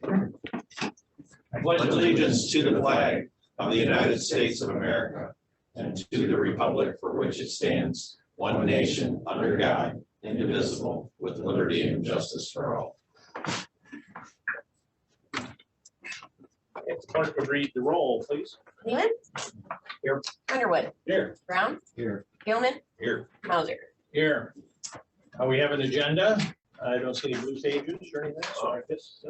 I pledge allegiance to the flag of the United States of America and to the republic for which it stands, one nation, under God, indivisible, with liberty and justice for all. If the clerk would read the roll, please. Lehman. Here. Underwood. Here. Brown. Here. Gilman. Here. Mauser. Here. We have an agenda. I don't see any blue pages or anything, so I guess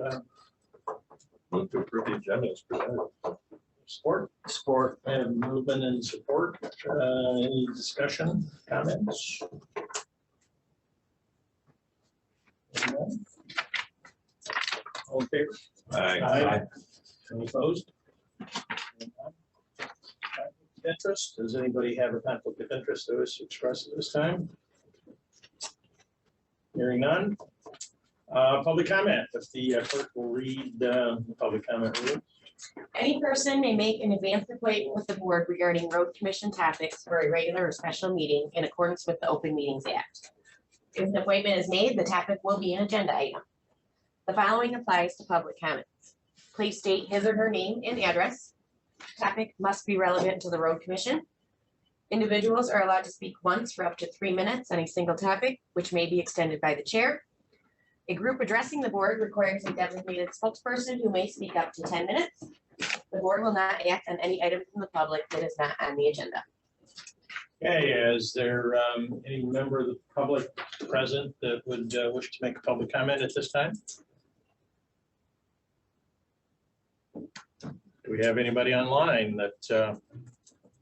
Move to approve the agenda as presented. support and movement and support. Any discussion, comments? Anyone? All in favor? Aye. Any opposed? Interest? Does anybody have a conflict of interest to express at this time? Hearing none. Public comment. If the clerk will read the public comment rule. Any person may make an advance appointment with the board regarding road commission topics for a regular or special meeting in accordance with the Open Meetings Act. If an appointment is made, the topic will be an agenda item. The following applies to public comments. Please state his or her name and address. Topic must be relevant to the road commission. Individuals are allowed to speak once for up to 3 minutes on a single topic, which may be extended by the chair. A group addressing the board requires a designated spokesperson who may speak up to 10 minutes. The board will not act on any item from the public that is not on the agenda. Okay, is there any member of the public present that would wish to make a public comment at this time? Do we have anybody online that?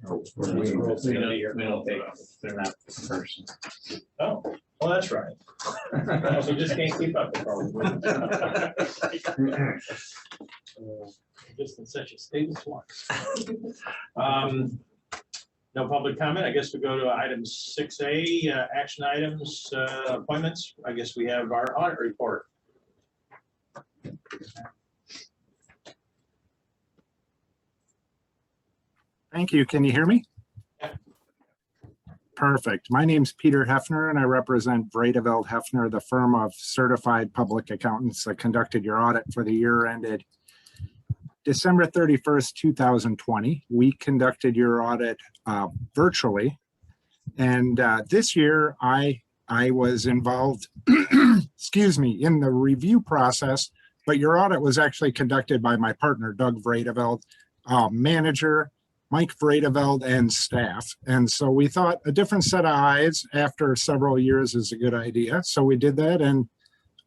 We don't take, they're not the person. Oh, well, that's right. We just can't keep up with all. Just in such a state of flux. No public comment. I guess we go to item 6A, action items, appointments. I guess we have our audit report. Thank you. Can you hear me? Yeah. Perfect. My name's Peter Hefner, and I represent Vredeveld Hefner, the firm of certified public accountants that conducted your audit for the year ended December 31st, 2020. We conducted your audit virtually, and this year I was involved, excuse me, in the review process, but your audit was actually conducted by my partner, Doug Vredeveld, manager, Mike Vredeveld, and staff. And so we thought a different set of eyes after several years is a good idea. So we did that, and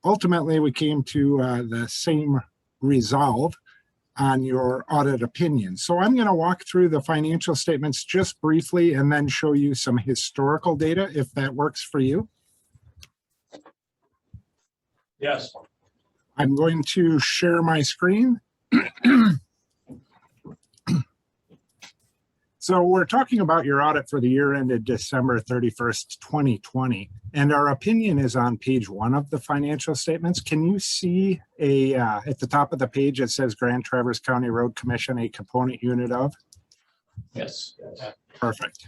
ultimately we came to the same resolve on your audit opinion. So I'm going to walk through the financial statements just briefly and then show you some historical data if that works for you. Yes. I'm going to share my screen. So we're talking about your audit for the year ended December 31st, 2020, and our opinion is on page 1 of the financial statements. Can you see at the top of the page, it says Grand Traverse County Road Commission, a component unit of? Yes. Perfect.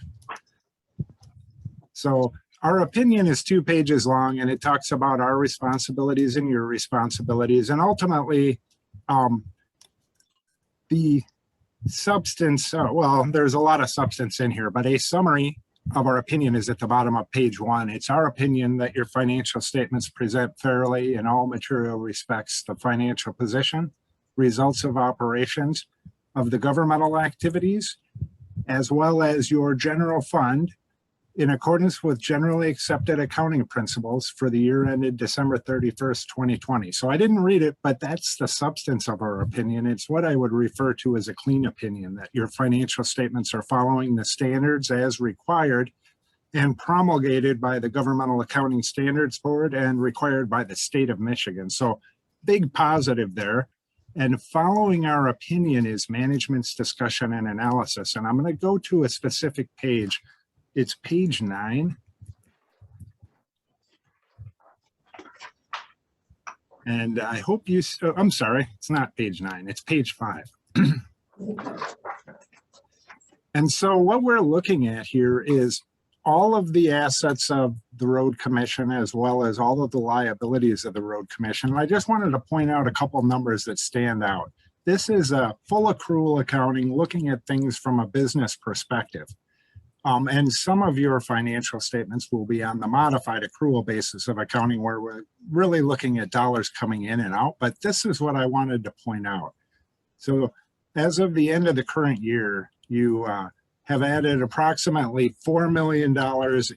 So our opinion is 2 pages long, and it talks about our responsibilities and your responsibilities, and ultimately the substance, well, there's a lot of substance in here, but a summary of our opinion is at the bottom of page 1. It's our opinion that your financial statements present fairly in all material respects the financial position, results of operations of the governmental activities, as well as your general fund in accordance with generally accepted accounting principles for the year ended December 31st, 2020. So I didn't read it, but that's the substance of our opinion. It's what I would refer to as a clean opinion, that your financial statements are following the standards as required and promulgated by the Governmental Accounting Standards Board and required by the state of Michigan. So big positive there. And following our opinion is management's discussion and analysis. And I'm going to go to a specific page. It's page 9. And I hope you, I'm sorry, it's not page 9, it's page 5. And so what we're looking at here is all of the assets of the road commission as well as all of the liabilities of the road commission. And I just wanted to point out a couple numbers that stand out. This is a full accrual accounting, looking at things from a business perspective. And some of your financial statements will be on the modified accrual basis of accounting, where we're really looking at dollars coming in and out. But this is what I wanted to point out. So as of the end of the current year, you have added approximately $4 million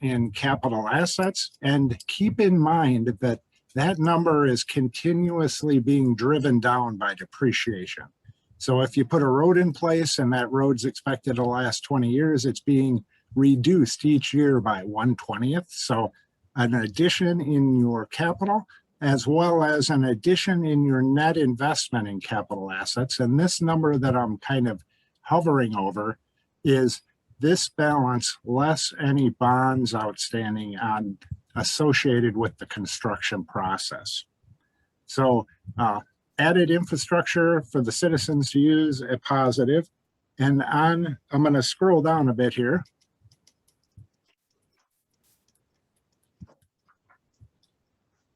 in capital assets. And keep in mind that that number is continuously being driven down by depreciation. So if you put a road in place and that road's expected to last 20 years, it's being reduced each year by 1/20th. So an addition in your capital, as well as an addition in your net investment in capital assets. And this number that I'm kind of hovering over is this balance less any bonds outstanding on associated with the construction process. So added infrastructure for the citizens to use, a positive. And I'm going to scroll down a bit here.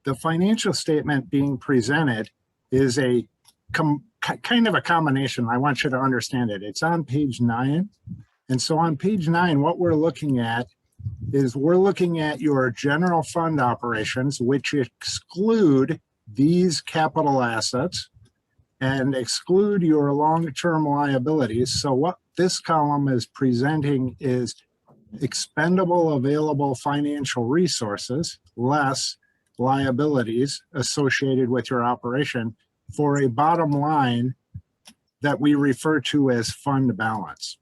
The financial statement being presented is a kind of a combination. I want you to understand it. It's on page 9. And so on page 9, what we're looking at is we're looking at your general fund operations, which exclude these capital assets and exclude your long-term liabilities. So what this column is presenting is expendable available financial resources less liabilities associated with your operation for a bottom line that we refer to as fund balance.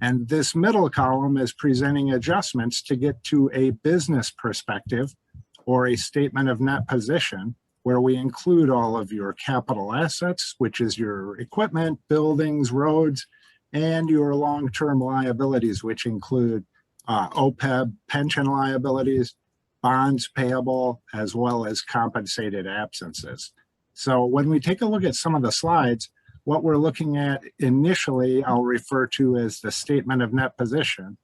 And this middle column is presenting adjustments to get to a business perspective or a statement of net position, where we include all of your capital assets, which is your equipment, buildings, roads, and your long-term liabilities, which include OPEB, pension liabilities, bonds payable, as well as compensated absences. So when we take a look at some of the slides, what we're looking at initially, I'll refer to as the statement of net position.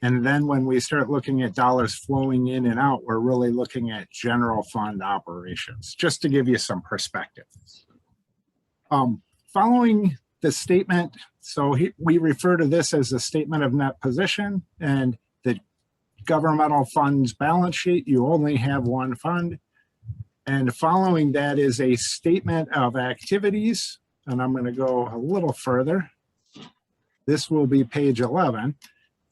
And then when we start looking at dollars flowing in and out, we're really looking at general fund operations, just to give you some perspective. Following the statement, so we refer to this as the statement of net position, and the governmental funds balance sheet, you only have one fund. And following that is a statement of activities. And I'm going to go a little further. This will be page 11.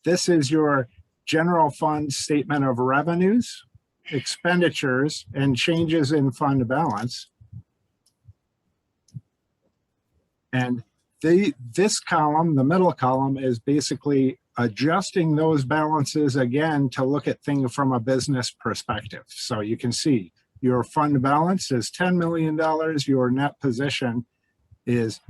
This is your general fund statement of revenues, expenditures, and changes in fund balance. And this column, the middle column, is basically adjusting those balances again to look at things from a business perspective. So you can see your fund balance is $10 million, your net position is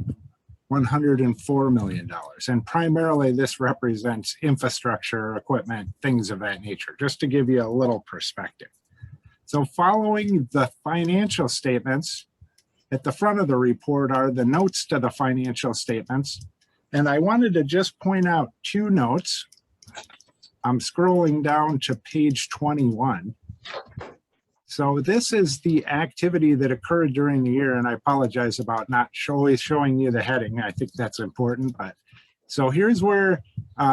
$104 million. And primarily this represents infrastructure, equipment, things of that nature, just to give you a little perspective. So following the financial statements, at the front of the report are the notes to the financial statements. And I wanted to just point out 2 notes. I'm scrolling down to page 21. So this is the activity that occurred during the year, and I apologize about not showing you the heading. I think that's important. But so here's where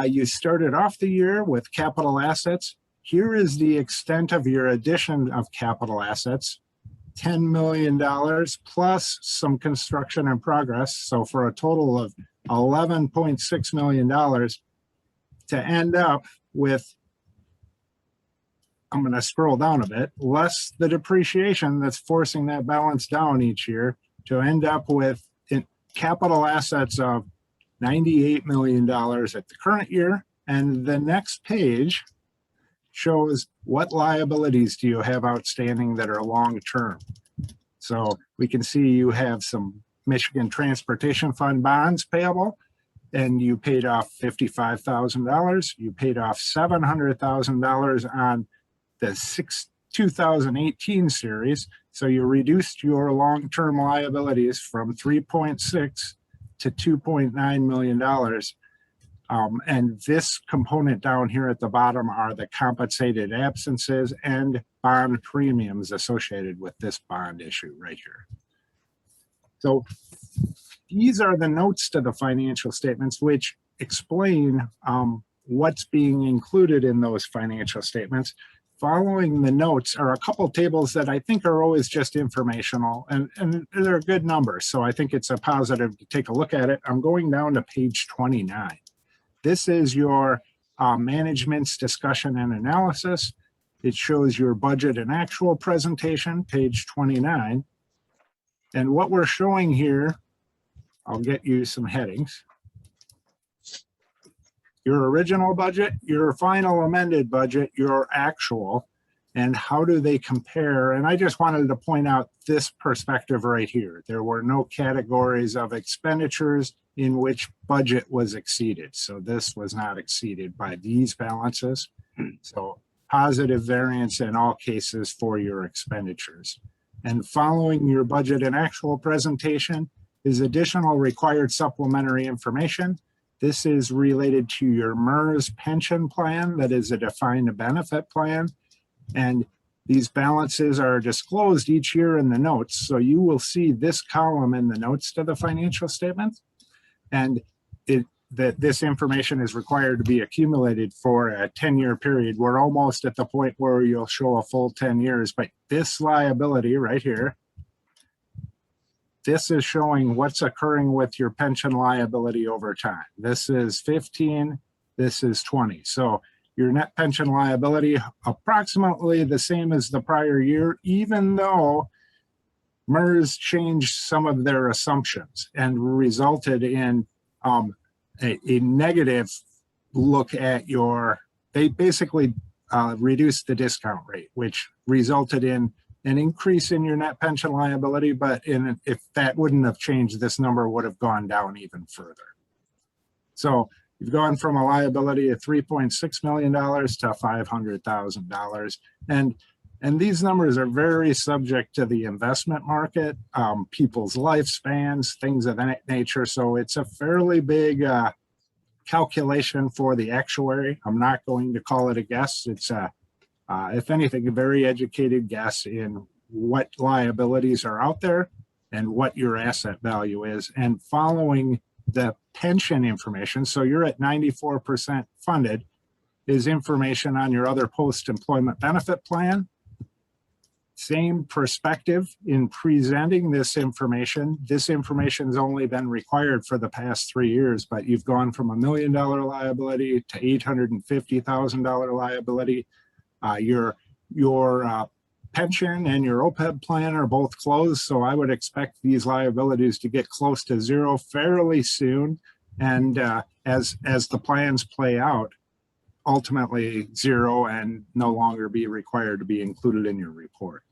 you started off the year with capital assets. Here is the extent of your addition of capital assets, $10 million plus some construction in progress. So for a total of $11.6 million to end up with, I'm going to scroll down a bit, less the depreciation that's forcing that balance down each year, to end up with capital assets of $98 million at the current year. And the next page shows what liabilities do you have outstanding that are long-term. So we can see you have some Michigan Transportation Fund bonds payable, and you paid off $55,000. You paid off $700,000 on the 2018 series. So you reduced your long-term liabilities from 3.6 to $2.9 million. And this component down here at the bottom are the compensated absences and bond premiums associated with this bond issue right here. So these are the notes to the financial statements, which explain what's being included in those financial statements. Following the notes are a couple tables that I think are always just informational, and they're good numbers. So I think it's a positive to take a look at it. I'm going down to page 29. This is your management's discussion and analysis. It shows your budget and actual presentation, page 29. And what we're showing here, I'll get you some headings. Your original budget, your final amended budget, your actual, and how do they compare? And I just wanted to point out this perspective right here. There were no categories of expenditures in which budget was exceeded. So this was not exceeded by these balances. So positive variance in all cases for your expenditures. And following your budget and actual presentation is additional required supplementary information. This is related to your MERS pension plan, that is a defined benefit plan. And these balances are disclosed each year in the notes. So you will see this column in the notes to the financial statement. And this information is required to be accumulated for a 10-year period. We're almost at the point where you'll show a full 10 years, but this liability right here, this is showing what's occurring with your pension liability over time. This is 15, this is 20. So your net pension liability, approximately the same as the prior year, even though MERS changed some of their assumptions and resulted in a negative look at they basically reduced the discount rate, which resulted in an increase in your net pension liability, but if that wouldn't have changed, this number would have gone down even further. So you've gone from a liability of $3.6 million to $500,000. And these numbers are very subject to the investment market, people's lifespans, things of that nature. So it's a fairly big calculation for the actuary. I'm not going to call it a guess. It's if anything, a very educated guess in what liabilities are out there and what your asset value is. And following the pension information, so you're at 94% funded, is information on your other post-employment benefit plan. Same perspective in presenting this information. This information has only been required for the past 3 years, but you've gone from $1 million liability to $850,000 liability. Your pension and your OPEB plan are both closed, so I would expect these liabilities to get close to zero fairly soon. And as the plans play out, ultimately zero and no longer be required to be included in your report.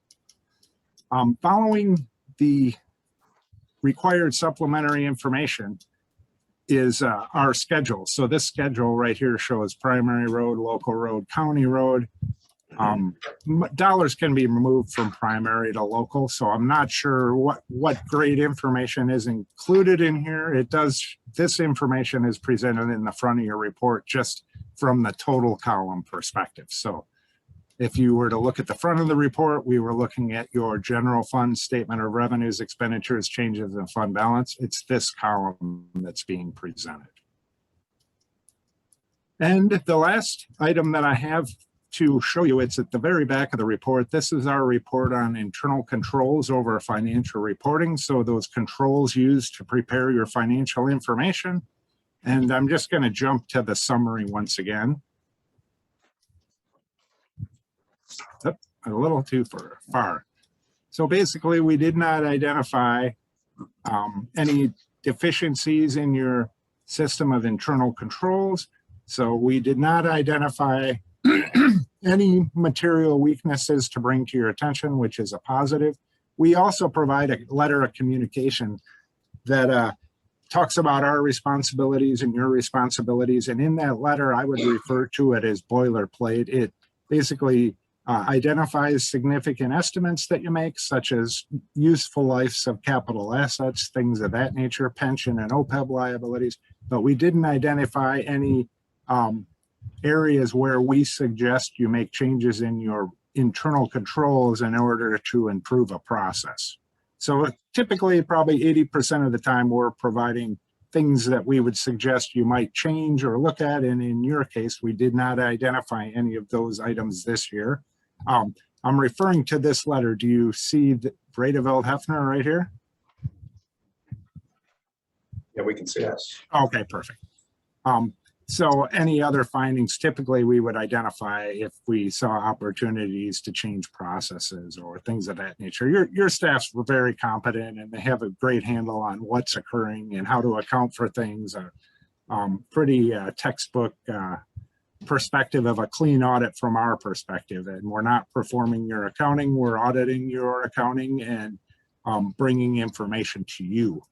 Following the required supplementary information is our schedule. So this schedule right here shows primary road, local road, county road. Dollars can be removed from primary to local, so I'm not sure what grade information is included in here. This information is presented in the front of your report just from the total column perspective. So if you were to look at the front of the report, we were looking at your general fund statement of revenues, expenditures, changes in fund balance. It's this column that's being presented. And the last item that I have to show you, it's at the very back of the report. This is our report on internal controls over financial reporting. So those controls used to prepare your financial information. And I'm just going to jump to the summary once again. A little too far. So basically, we did not identify any deficiencies in your system of internal controls. So we did not identify any material weaknesses to bring to your attention, which is a positive. We also provide a letter of communication that talks about our responsibilities and your responsibilities. And in that letter, I would refer to it as boilerplate. It basically identifies significant estimates that you make, such as useful lives of capital assets, things of that nature, pension and OPEB liabilities. but we didn't identify any areas where we suggest you make changes in your internal controls in order to improve a process. So typically, probably 80% of the time, we're providing things that we would suggest you might change or look at. And in your case, we did not identify any of those items this year. I'm referring to this letter. Do you see the Bredeveld Hefner right here? Yeah, we can see it. Yes. Okay, perfect. So any other findings, typically we would identify if we saw opportunities to change processes or things of that nature. Your staffs were very competent and they have a great handle on what's occurring and how to account for things. Pretty textbook perspective of a clean audit from our perspective. And we're not performing your accounting, we're auditing your accounting and bringing information to you.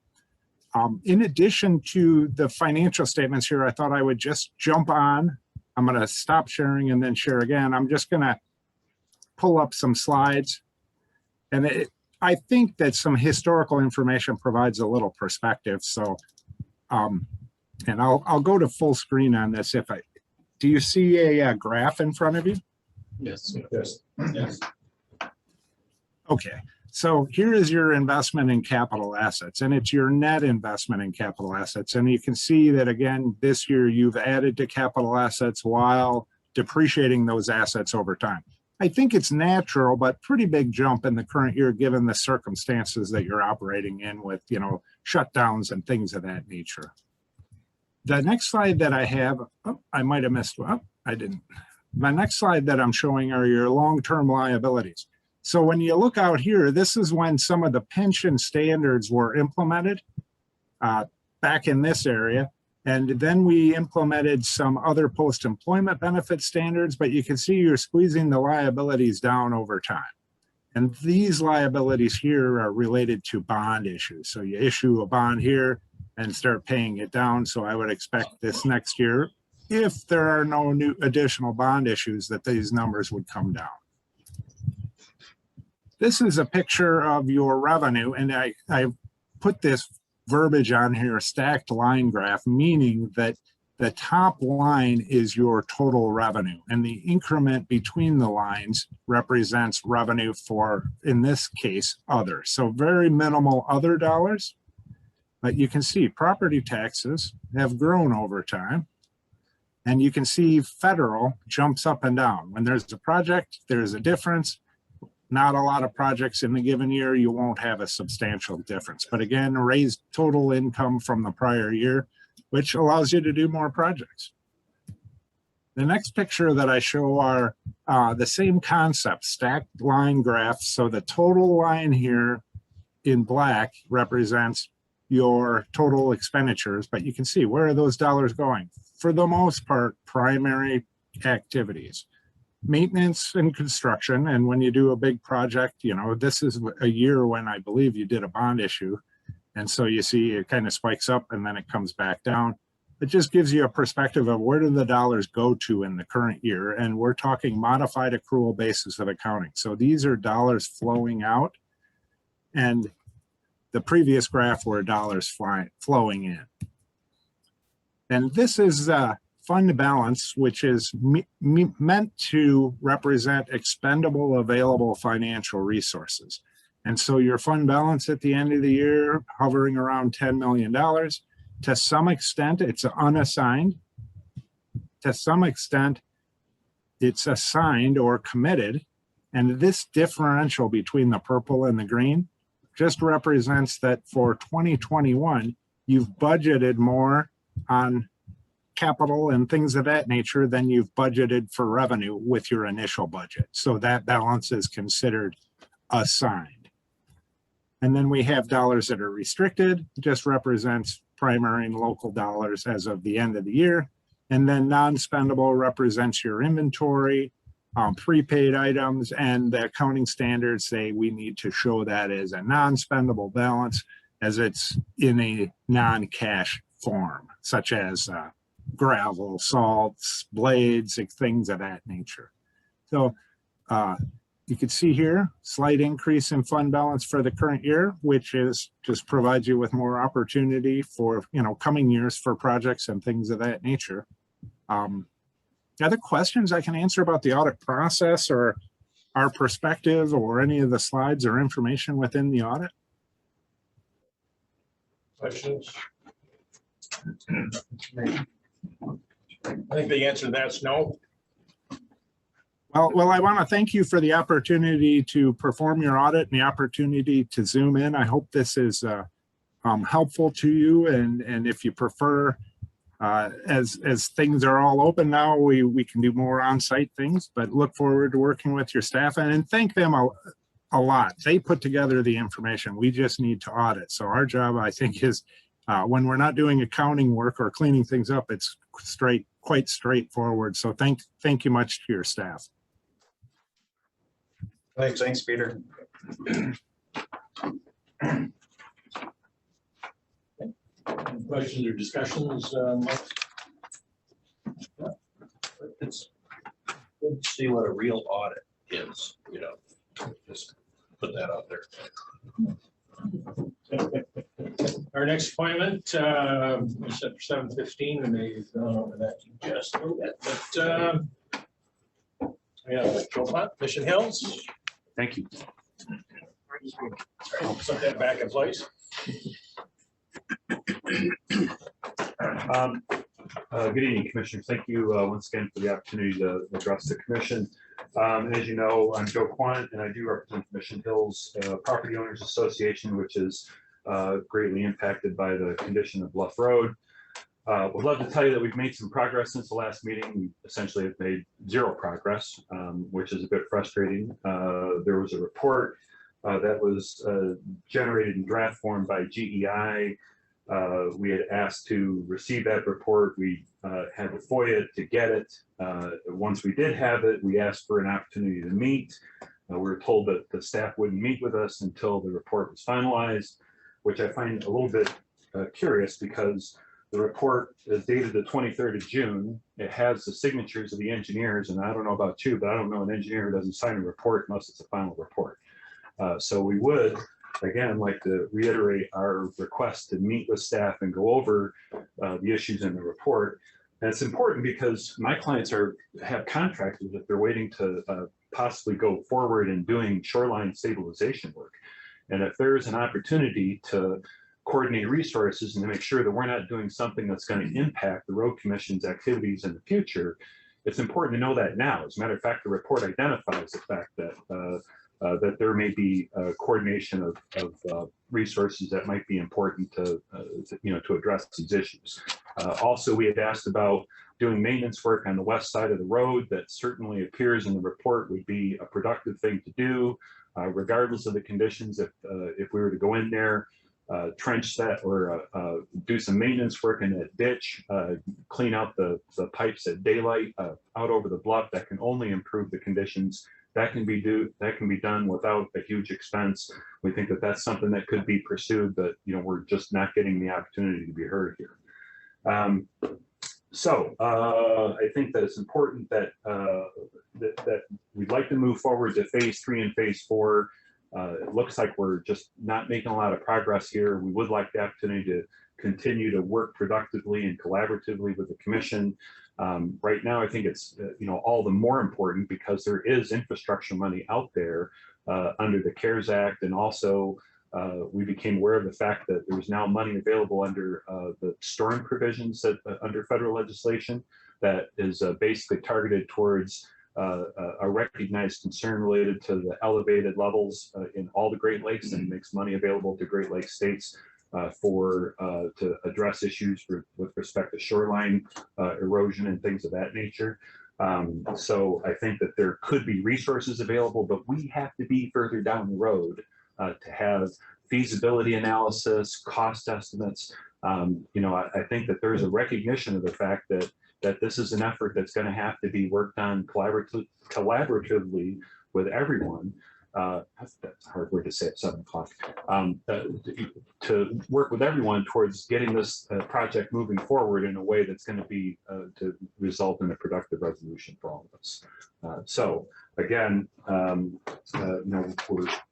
In addition to the financial statements here, I thought I would just jump on. I'm going to stop sharing and then share again. I'm just going to pull up some slides. And I think that some historical information provides a little perspective. So, and I'll go to full screen on this. Do you see a graph in front of you? Yes. Yes. Yes. Okay. So here is your investment in capital assets, and it's your net investment in capital assets. And you can see that, again, this year you've added to capital assets while depreciating those assets over time. I think it's natural, but pretty big jump in the current year, given the circumstances that you're operating in with, shutdowns and things of that nature. The next slide that I have, I might have missed one. I didn't. My next slide that I'm showing are your long-term liabilities. So when you look out here, this is when some of the pension standards were implemented back in this area. And then we implemented some other post-employment benefit standards, but you can see you're squeezing the liabilities down over time. And these liabilities here are related to bond issues. So you issue a bond here and start paying it down. So I would expect this next year, if there are no new additional bond issues, that these numbers would come down. This is a picture of your revenue, and I put this verbiage on here, stacked line graph, meaning that the top line is your total revenue, and the increment between the lines represents revenue for, in this case, other. So very minimal other dollars, but you can see property taxes have grown over time, and you can see federal jumps up and down. When there's a project, there's a difference. Not a lot of projects in the given year, you won't have a substantial difference. But again, raised total income from the prior year, which allows you to do more projects. The next picture that I show are the same concept, stacked line graphs. So the total line here in black represents your total expenditures, but you can see where are those dollars going? For the most part, primary activities. Maintenance and construction, and when you do a big project, this is a year when I believe you did a bond issue, and so you see it kind of spikes up and then it comes back down. It just gives you a perspective of where do the dollars go to in the current year, and we're talking modified accrual basis of accounting. So these are dollars flowing out, and the previous graph were dollars flowing in. And this is fund balance, which is meant to represent expendable available financial resources. And so your fund balance at the end of the year, hovering around $10 million. To some extent, it's unassigned. To some extent, it's assigned or committed. And this differential between the purple and the green just represents that for 2021, you've budgeted more on capital and things of that nature than you've budgeted for revenue with your initial budget. So that balance is considered assigned. And then we have dollars that are restricted, just represents primary and local dollars as of the end of the year. And then non-spendable represents your inventory, prepaid items, and the accounting standards say we need to show that as a non-spendable balance as it's in a non-cash form, such as gravel, salts, blades, things of that nature. So you can see here, slight increase in fund balance for the current year, which is just provides you with more opportunity for, coming years for projects and things of that nature. Other questions I can answer about the audit process or our perspective or any of the slides or information within the audit? Questions? I think the answer to that's no. Well, I want to thank you for the opportunity to perform your audit and the opportunity to zoom in. I hope this is helpful to you. And if you prefer, as things are all open now, we can do more on-site things, but look forward to working with your staff and thank them a lot. They put together the information. We just need to audit. So our job, I think, is when we're not doing accounting work or cleaning things up, it's quite straightforward. So thank you much to your staff. Thanks, Peter. Questions or discussions? It's good to see what a real audit is, just put that out there. Our next appointment, we set for 7:15, and they've gone over that just a little bit, but yeah, Mission Hills. Thank you. I'll set that back in place. Good evening, Commissioners. Thank you once again for the opportunity to address the Commission. As you know, I'm Joe Quant, and I do represent Mission Hills Property Owners Association, which is greatly impacted by the condition of Bluff Road. Would love to tell you that we've made some progress since the last meeting. We essentially have made zero progress, which is a bit frustrating. There was a report that was generated in draft form by GEI. We had asked to receive that report. We had to FOIA to get it. Once we did have it, we asked for an opportunity to meet. We were told that the staff wouldn't meet with us until the report was finalized, which I find a little bit curious because the report is dated the 23rd of June. It has the signatures of the engineers, and I don't know about you, but I don't know an engineer who doesn't sign a report unless it's a final report. So we would, again, like to reiterate our request to meet with staff and go over the issues in the report. And it's important because my clients have contractors that they're waiting to possibly go forward in doing shoreline stabilization work. And if there's an opportunity to coordinate resources and to make sure that we're not doing something that's going to impact the road commission's activities in the future, it's important to know that now. As a matter of fact, the report identifies the fact that that there may be coordination of resources that might be important to address these issues. Also, we had asked about doing maintenance work on the west side of the road. That certainly appears in the report would be a productive thing to do, regardless of the conditions. If we were to go in there, trench that or do some maintenance work in that ditch, clean out the pipes at daylight out over the bluff, that can only improve the conditions. That can be done without a huge expense. We think that that's something that could be pursued, but we're just not getting the opportunity to be heard here. So I think that it's important that that we'd like to move forward to phase 3 and phase 4. It looks like we're just not making a lot of progress here. We would like the opportunity to continue to work productively and collaboratively with the commission. Right now, I think it's all the more important because there is infrastructure money out there under the CARES Act, and also we became aware of the fact that there's now money available under the storm provisions that under federal legislation that is basically targeted towards a recognized concern related to the elevated levels in all the Great Lakes, and makes money available to Great Lakes states to address issues with respect to shoreline erosion and things of that nature. So I think that there could be resources available, but we have to be further down the road to have feasibility analysis, cost estimates. I think that there's a recognition of the fact that this is an effort that's going to have to be worked on collaboratively with everyone. That's a hard word to say at 7 o'clock. To work with everyone towards getting this project moving forward in a way that's going to be to result in a productive resolution for all of us. So again,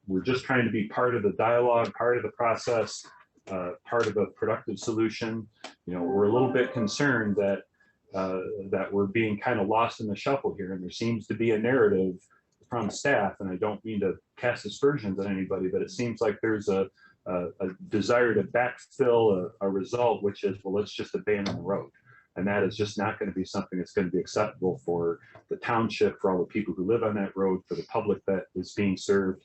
we're just trying to be part of the dialogue, part of the process, part of a productive solution. We're a little bit concerned that that we're being kind of lost in the shuffle here, and there seems to be a narrative from staff, and I don't mean to cast aspersions on anybody, but it seems like there's a desire to backfill a result, which is, well, let's just abandon the road. And that is just not going to be something that's going to be acceptable for the township, for all the people who live on that road, for the public that is being served.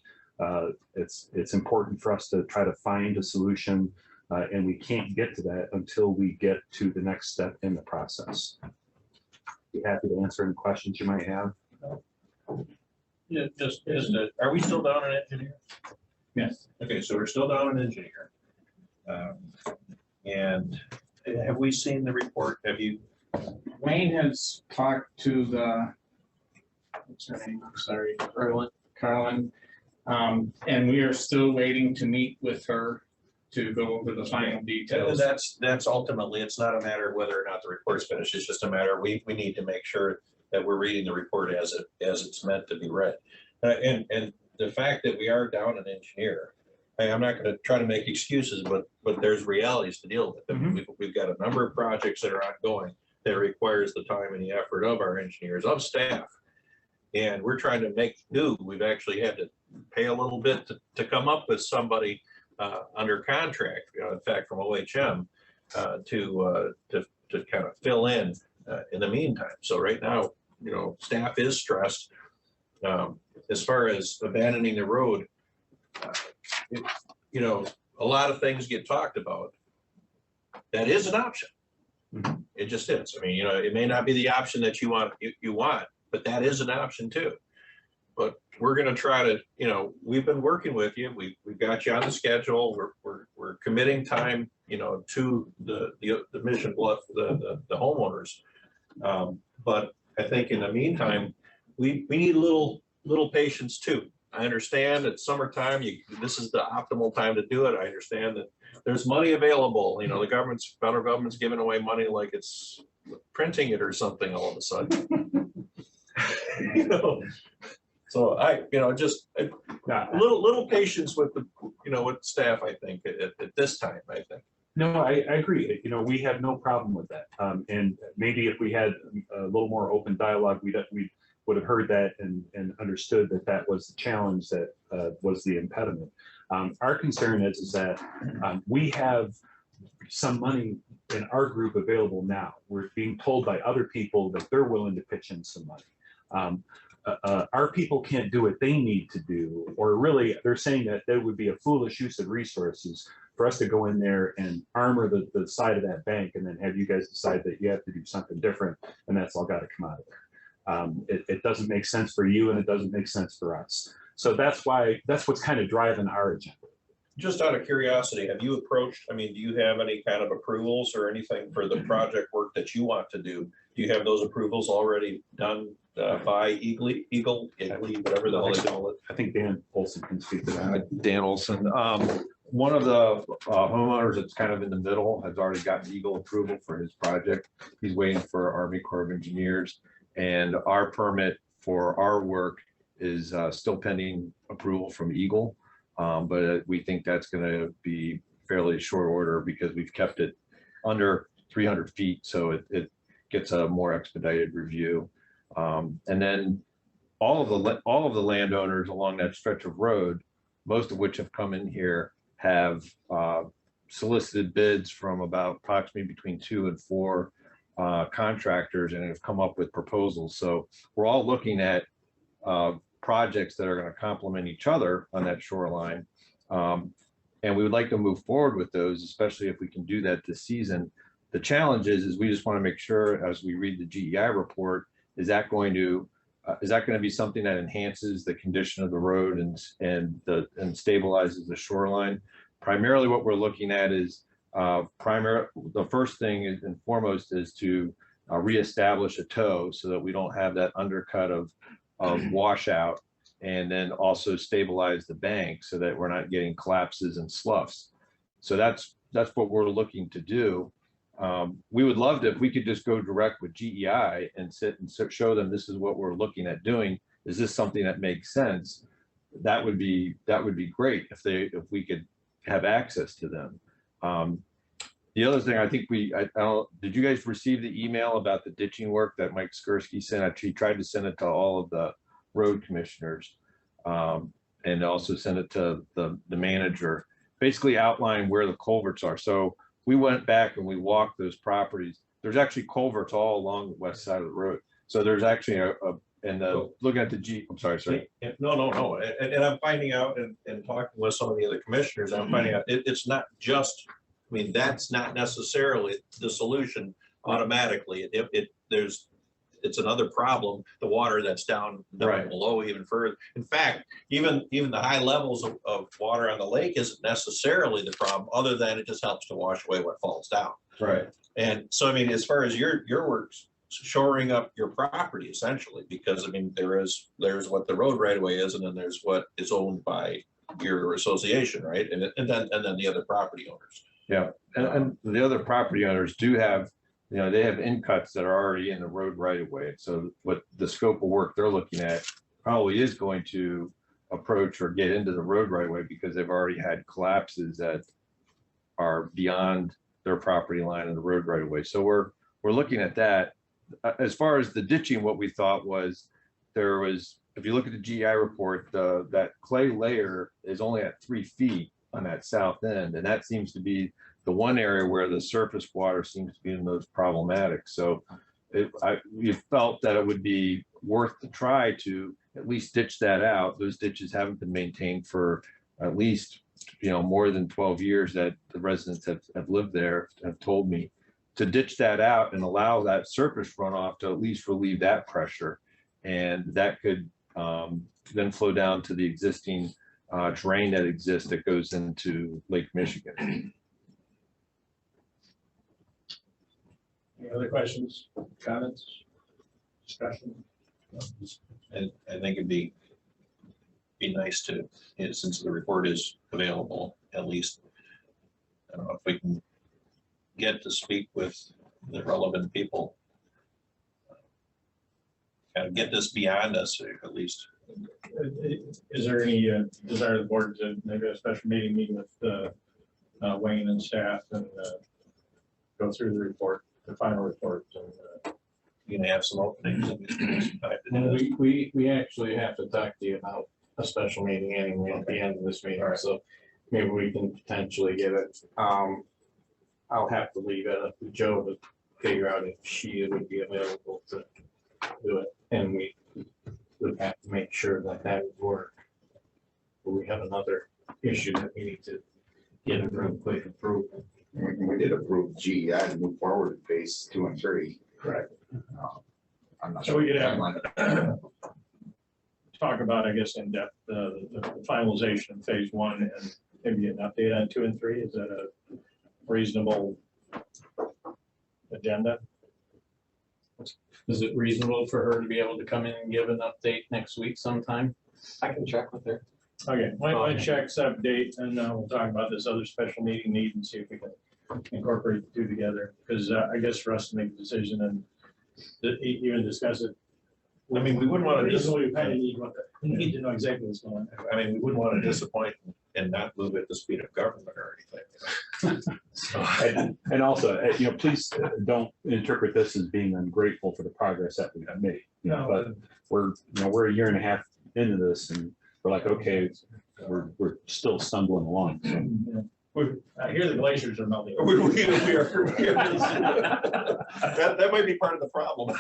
It's important for us to try to find a solution, and we can't get to that until we get to the next step in the process. Be happy to answer any questions you might have. Yeah, are we still down an engineer? Yes. Okay, so we're still down an engineer. And have we seen the report? Have you? Wayne has talked to the, what's her name? I'm sorry, Carolyn. And we are still waiting to meet with her to go over the final details. That's ultimately, it's not a matter of whether or not the report's finished. It's just a matter, we need to make sure that we're reading the report as it's meant to be read. And the fact that we are down an engineer, I'm not going to try to make excuses, but there's realities to deal with. We've got a number of projects that are ongoing that requires the time and the effort of our engineers, of staff. And we're trying to make do. We've actually had to pay a little bit to come up with somebody under contract, in fact, from OHM to kind of fill in the meantime. So right now, staff is stressed. As far as abandoning the road, a lot of things get talked about. That is an option. It just is. I mean, it may not be the option that you want, but that is an option too. But we're going to try to, we've been working with you. We've got you on the schedule. We're committing time, to the Mission Bluff, the homeowners. But I think in the meantime, we need a little patience too. I understand it's summertime. This is the optimal time to do it. I understand that there's money available. The federal government's giving away money like it's printing it or something all of a sudden. So just a little patience with with staff. I think at this time, I think. No, I agree. We have no problem with that. And maybe if we had a little more open dialogue, we would have heard that and understood that was the challenge that was the impediment. Our concern is that we have some money in our group available now. We're being told by other people that they're willing to pitch in some money. Our people can't do what they need to do, or really they're saying that there would be a foolish use of resources for us to go in there and armor the side of that bank and then have you guys decide that you have to do something different, and that's all got to come out of there. It doesn't make sense for you, and it doesn't make sense for us. So that's what's kind of driving our agenda. Just out of curiosity, have you approached, do you have any kind of approvals or anything for the project work that you want to do? Do you have those approvals already done by Eagle, whatever the hell they call it? I think Dan Olson can speak to that. Dan Olson. One of the homeowners that's kind of in the middle has already gotten Eagle approval for his project. He's waiting for Army Corps of Engineers, and our permit for our work is still pending approval from Eagle. But we think that's going to be fairly short order because we've kept it under 300 feet, so it gets a more expedited review. And then all of the landowners along that stretch of road, most of which have come in here, have solicited bids from about approximately between 2 and 4 contractors, and have come up with proposals. So we're all looking at projects that are going to complement each other on that shoreline. And we would like to move forward with those, especially if we can do that this season. The challenge is we just want to make sure, as we read the GEI report, is that going to be something that enhances the condition of the road and stabilizes the shoreline? Primarily what we're looking at is the first thing and foremost is to reestablish a toe so that we don't have that undercut of washout, and then also stabilize the bank so that we're not getting collapses and sloughs. So that's what we're looking to do. We would love to, if we could just go direct with GEI and sit and show them this is what we're looking at doing, is this something that makes sense? That would be great if we could have access to them. The other thing, I think I don't, did you guys receive the email about the ditching work that Mike Skursky sent? Actually, he tried to send it to all of the road commissioners, and also send it to the manager, basically outline where the culverts are. So we went back and we walked those properties. There's actually culverts all along the west side of the road. So there's actually looking at the I'm sorry. No. And I'm finding out and talking with some of the other commissioners, I'm finding out it's not just, I mean, that's not necessarily the solution automatically. It's another problem, the water that's down Right. below even further. In fact, even the high levels of water on the lake isn't necessarily the problem, other than it just helps to wash away what falls down. Right. And so, I mean, as far as your work's shoring up your property essentially, because I mean, there's what the road right away is, and then there's what is owned by your association, right? And then the other property owners. Yeah, and the other property owners do have, they have in cuts that are already in the road right away. So what the scope of work they're looking at probably is going to approach or get into the road right away, because they've already had collapses that are beyond their property line of the road right away. So we're looking at that. As far as the ditching, what we thought was if you look at the GI report, that clay layer is only at 3 feet on that south end, and that seems to be the one area where the surface water seems to be the most problematic. So we felt that it would be worth the try to at least ditch that out. Those ditches haven't been maintained for at least more than 12 years that the residents have lived there, have told me, to ditch that out and allow that surface runoff to at least relieve that pressure. And that could then flow down to the existing drain that exists that goes into Lake Michigan. Any other questions, comments, discussion? And I think it'd be nice to, since the report is available, at least, I don't know if we can get to speak with the relevant people. Kind of get this beyond us, at least. Is there any desire of the board to maybe a special meeting with Wayne and staff and go through the report, the final report? And, You can have some openings. we actually have to talk to you about a special meeting anyway at the end of this meeting, so maybe we can potentially get it. I'll have to leave it up to Joe to figure out if she would be available to do it, and we would have to make sure that would work. But we have another issue that we need to get a real quick approval. We did approve GEI to move forward in phase 2 and 3. Correct. I'm not So sure. we could have talk about, I guess, in depth, the finalization of phase 1 and maybe an update on 2 and 3. Is that a reasonable agenda? Is it reasonable for her to be able to come in and give an update next week sometime? I can check with her. Okay, why check, set up date, and we'll talk about this other special meeting need and see if we can incorporate the two together. Because I guess for us to make a decision and even discuss it. I mean, we wouldn't want to We kind of need to know exactly what's going on. I mean, we wouldn't want to disappoint and not move at the speed of government or anything. And also, please don't interpret this as being ungrateful for the progress that we have made. No. But we're a year and a half into this, and we're like, okay, we're still stumbling along. So. I hear the glaciers are melting. That might be part of the problem.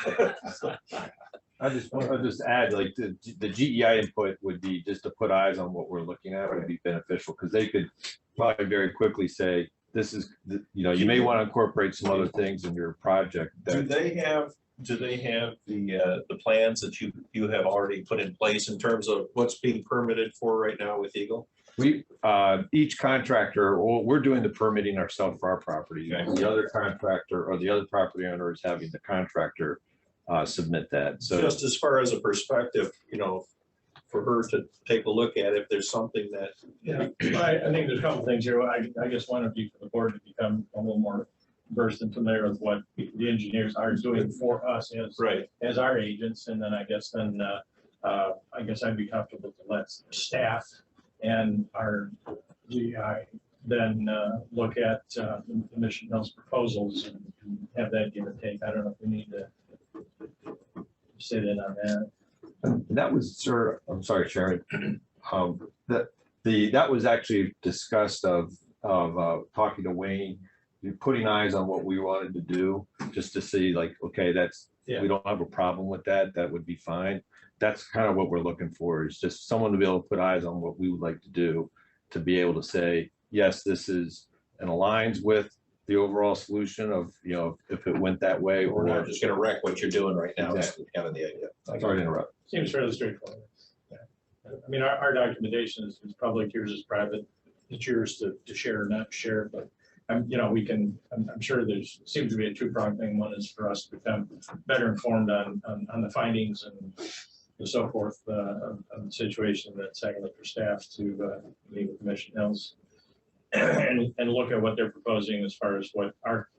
I'll just add, like the GEI input would be just to put eyes on what we're looking at would be beneficial, because they could probably very quickly say, this is, you may want to incorporate some other things in your project. Do they have the plans that you have already put in place in terms of what's being permitted for right now with Eagle? We, each contractor, we're doing the permitting ourselves for our property. Okay. The other contractor or the other property owner is having the contractor submit that. So just as far as a perspective, for her to take a look at if there's something that. Yeah, I think there's a couple things here. I guess one would be for the board to become a little more versed and familiar with what the engineers are doing for us as Right. as our agents, and then I guess I guess I'd be comfortable to let staff and our GI then look at the Mission Hills proposals and have that give and take. I don't know if we need to sit in on that. That was, sir, I'm sorry, Sharon. That was actually discussed of talking to Wayne, putting eyes on what we wanted to do, just to see like, okay, we don't have a problem with that. That would be fine. That's kind of what we're looking for, is just someone to be able to put eyes on what we would like to do, to be able to say, yes, this is, and aligns with the overall solution of, if it went that way or We're not not. just gonna wreck what you're doing right now. That's Exactly. kind of the idea. Sorry to interrupt. Seems fairly straightforward. Yeah. I mean, our documentation is public, yours is private. It's yours to share or not share, but I'm sure seems to be a two-pronged thing. One is for us to become better informed on the findings and so forth of the situation. That secondly, for staff to meet with Mission Hills and look at what they're proposing as far as what our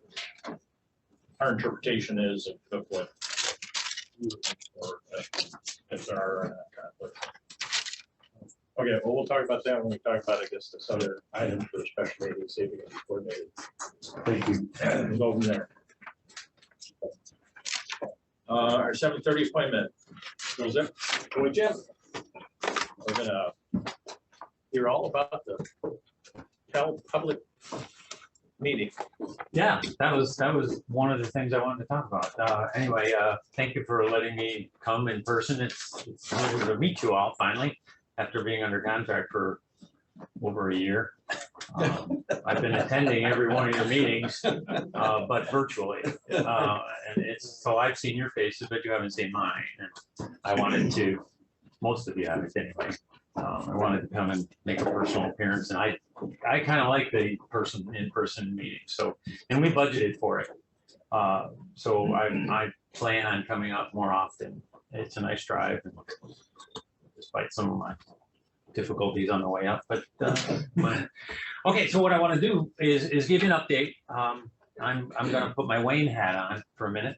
interpretation is of what we would look for if there are conflicts. Okay, well, we'll talk about that when we talk about, I guess, this other item for the special meeting, see if we can coordinate it. Thank you. We'll go from there. Our 7:30 appointment. Goes up. Go with Jim. We're gonna hear all about the public meeting. Yeah, that was one of the things I wanted to talk about. Anyway, thank you for letting me come in person. It's a pleasure to meet you all finally, after being under contract for over a year. I've been attending every one of your meetings, but virtually. And so I've seen your faces, but you haven't seen mine. And I wanted to, most of you haven't anyway. I wanted to come and make a personal appearance, and I kind of like the in-person meeting. So, and we budgeted for it. So I plan on coming up more often. It's a nice drive, despite some of my difficulties on the way up. But okay, so what I want to do is give you an update. I'm going to put my Wayne hat on for a minute.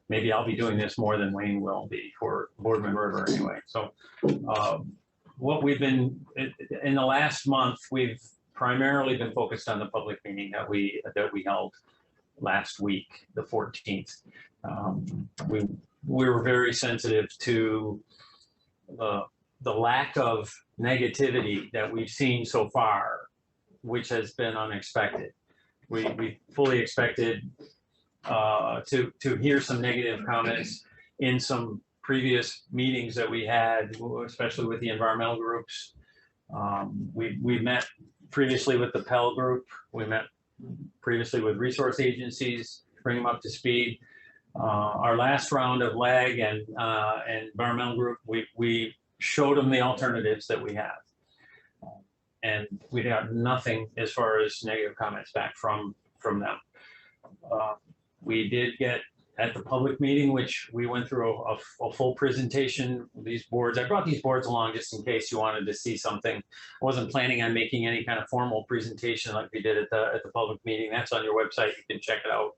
Maybe I'll be doing this more than Wayne will be for board member anyway. So what we've been in the last month, we've primarily been focused on the public meeting that we held last week, the 14th. We were very sensitive to the lack of negativity that we've seen so far, which has been unexpected. We fully expected to hear some negative comments in some previous meetings that we had, especially with the environmental groups. We met previously with the Pell group. We met previously with resource agencies, bring them up to speed. Our last round of LAG and environmental group, we showed them the alternatives that we have. And we got nothing as far as negative comments back from them. We did get at the public meeting, which we went through a full presentation. These boards, I brought these boards along just in case you wanted to see something. I wasn't planning on making any kind of formal presentation like we did at the public meeting. That's on your website. You can check it out.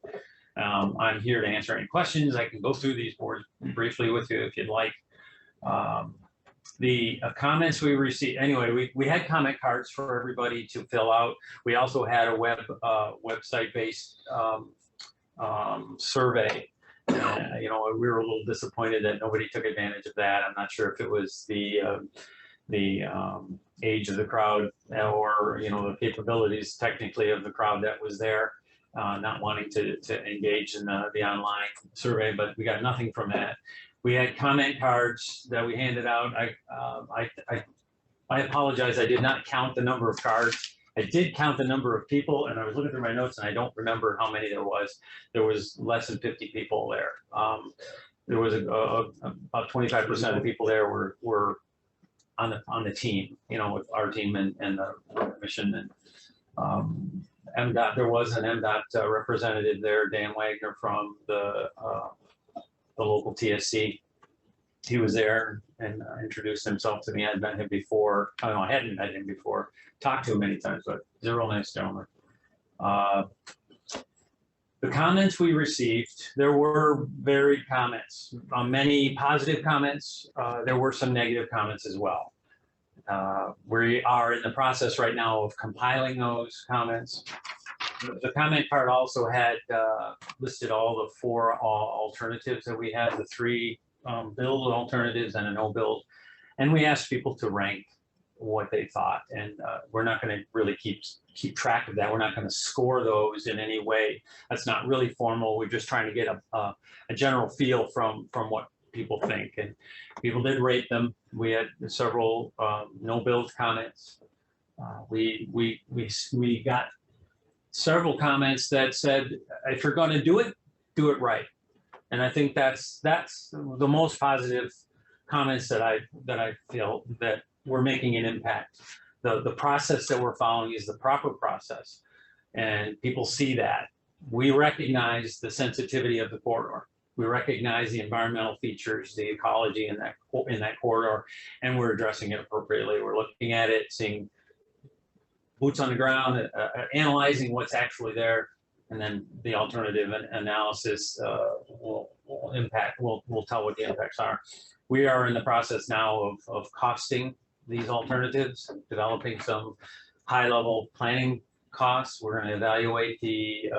I'm here to answer any questions. I can go through these boards briefly with you if you'd like. The comments we received, anyway, we had comment cards for everybody to fill out. We also had a website-based survey. We were a little disappointed that nobody took advantage of that. I'm not sure if it was the age of the crowd or the capabilities technically of the crowd that was there, not wanting to engage in the online survey, but we got nothing from that. We had comment cards that we handed out. I apologize. I did not count the number of cards. I did count the number of people, and I was looking through my notes, and I don't remember how many there was. There was less than 50 people there. There was about 25% of the people there were on the team, with our team and the mission. And MDOT, there was an MDOT representative there, Dan Wagner from the local TSC. He was there and introduced himself to me. I'd met him before. I hadn't met him before. Talked to him many times, but he's a real nice gentleman. The comments we received, there were varied comments, many positive comments. There were some negative comments as well. We are in the process right now of compiling those comments. The comment card also had listed all the 4 alternatives that we had, the 3 build alternatives and a no build. And we asked people to rank what they thought. And we're not going to really keep track of that. We're not going to score those in any way. That's not really formal. We're just trying to get a general feel from what people think. And people did rate them. We had several no build comments. We got several comments that said, if you're going to do it right. And I think that's the most positive comments that I feel that we're making an impact. The process that we're following is the proper process, and people see that. We recognize the sensitivity of the corridor. We recognize the environmental features, the ecology in that corridor, and we're addressing it appropriately. We're looking at it, seeing boots on the ground, analyzing what's actually there, and then the alternative analysis will tell what the impacts are. We are in the process now of costing these alternatives, developing some high-level planning costs. We're going to evaluate the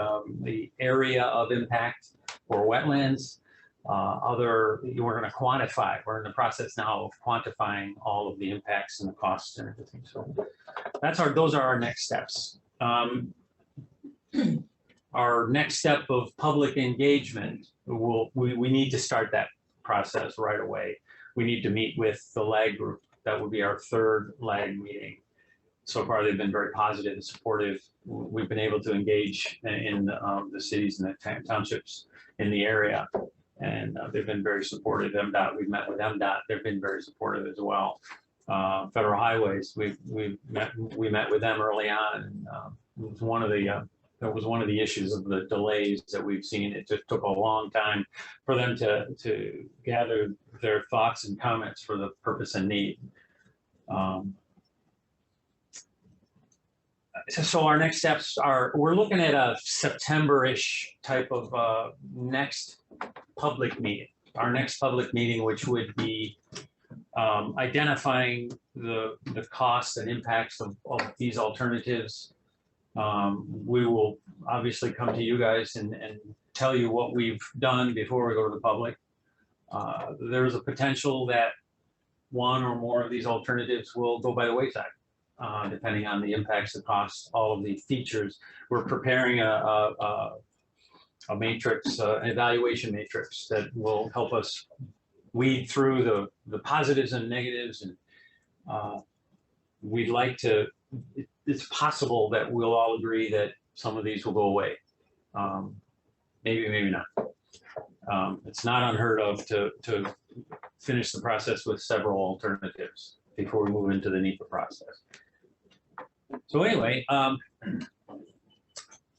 area of impact for wetlands. We're going to quantify. We're in the process now of quantifying all of the impacts and the costs and everything. So those are our next steps. Our next step of public engagement, we need to start that process right away. We need to meet with the LAG group. That would be our 3rd LAG meeting. So far, they've been very positive and supportive. We've been able to engage in the cities and the townships in the area, and they've been very supportive. MDOT, we've met with MDOT. They've been very supportive as well. Federal Highways, we met with them early on. And, it was one of the issues of the delays that we've seen. It just took a long time for them to gather their thoughts and comments for the purpose and need. So our next steps are, we're looking at a September-ish type of next public meeting. Our next public meeting, which would be identifying the costs and impacts of these alternatives. We will obviously come to you guys and tell you what we've done before we go to the public. There's a potential that one or more of these alternatives will go by the wayside, depending on the impacts, the costs, all of the features. We're preparing a matrix, an evaluation matrix that will help us weed through the positives and negatives. And we'd like to, it's possible that we'll all agree that some of these will go away. Maybe not. It's not unheard of to finish the process with several alternatives before we move into the NEPA process. So anyway,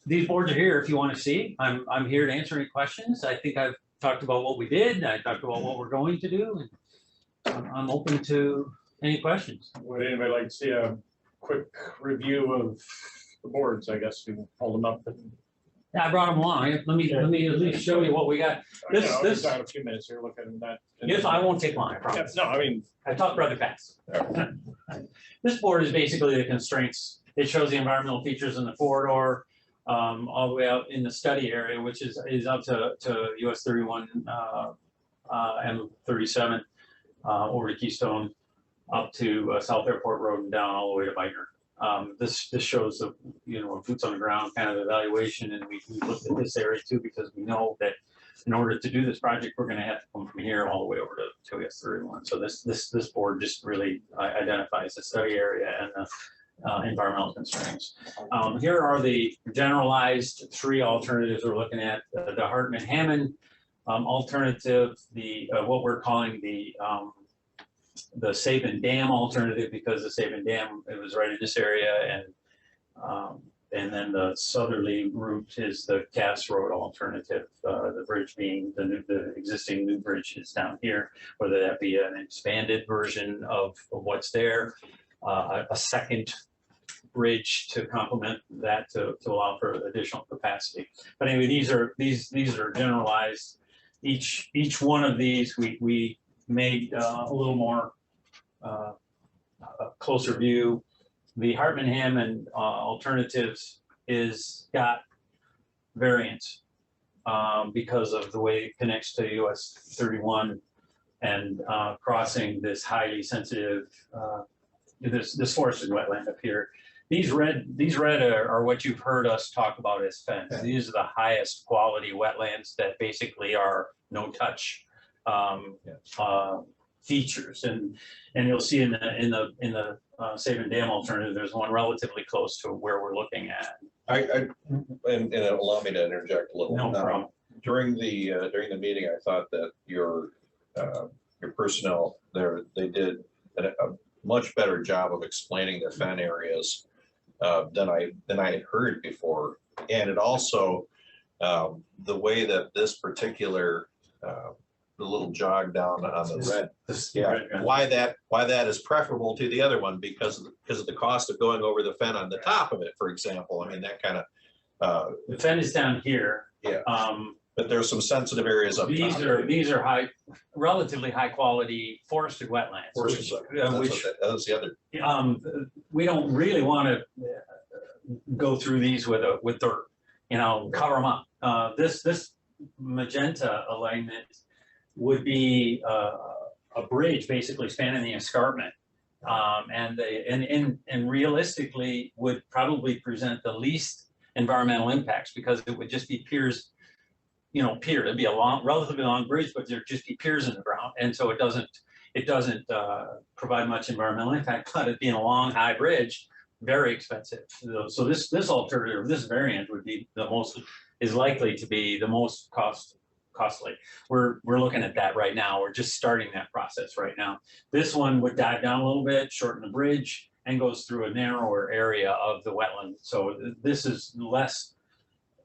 these boards are here if you want to see. I'm here to answer any questions. I think I've talked about what we did. I talked about what we're going to do. And I'm open to any questions. Would anybody like to see a quick review of the boards? I guess we can hold them up. Yeah, I brought them along. Let me at least show you what we got. This got a few minutes here looking at that. Yes, I won't take long, I Yeah, promise. no, I mean, I talk rather fast. This board is basically the constraints. It shows the environmental features in the corridor, all the way out in the study area, which is up to US 31, M37, over to Keystone, up to South Airport Road and down all the way to Biter. This shows the boots on the ground kind of evaluation, and we looked at this area too because we know that in order to do this project, we're going to have to come from here all the way over to US 31. So this board just really identifies the study area and the environmental constraints. Here are the generalized 3 alternatives we're looking at: the Hartman-Hammond alternative, the what we're calling the Sabin Dam alternative, because the Sabin Dam, it was right in this area, and then the southerly route is the Cass Road alternative, the bridge being the existing new bridge is down here, whether that be an expanded version of what's there, a second bridge to complement that to allow for additional capacity. But anyway, these are generalized. Each one of these we made a little more a closer view. The Hartman and alternatives is got variance because of the way it connects to US 31 and crossing this highly sensitive this forested wetland up here. These red are what you've heard us talk about as fence. These are the highest quality wetlands that basically are no touch features, and you'll see in the Save and Dam alternative, there's one relatively close to where we're looking at. And allow me to interject a little. No problem. During the meeting, I thought that your personnel there, they did a much better job of explaining the fen areas than I had heard before. And it also, the way that this particular, the little jog down on the red, why that is preferable to the other one because of the cost of going over the fen on the top of it, for example. I mean, that kind of. The fen is down here. Yeah. But there's some sensitive areas up top. These are relatively high quality forested wetlands. That's the other. We don't really want to go through these with dirt, cover them up. This magenta alignment would be a bridge basically spanning the escarpment, and realistically would probably present the least environmental impacts because it would just be piers. It'd be a relatively long bridge, but there'd just be piers in the ground, and so it doesn't provide much environmental impact. But it being a long, high bridge, very expensive. So this alternative, this variant would be is likely to be the most costly. We're looking at that right now. We're just starting that process right now. This one would dive down a little bit, shorten the bridge, and goes through a narrower area of the wetland. So this is less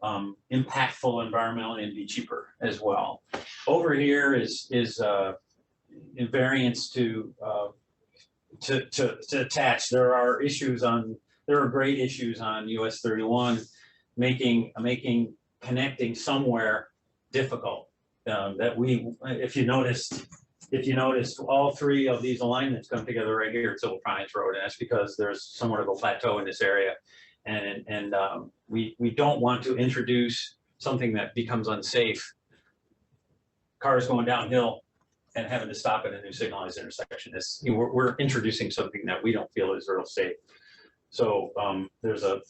impactful environmentally and be cheaper as well. Over here is variance to attach. There are great issues on US 31, making connecting somewhere difficult. If you noticed, all three of these alignments come together right here at Silver Pines Road, and that's because there's somewhat of a plateau in this area. And we don't want to introduce something that becomes unsafe. Cars going downhill and having to stop at a new signalized intersection. We're introducing something that we don't feel is real safe. So there's a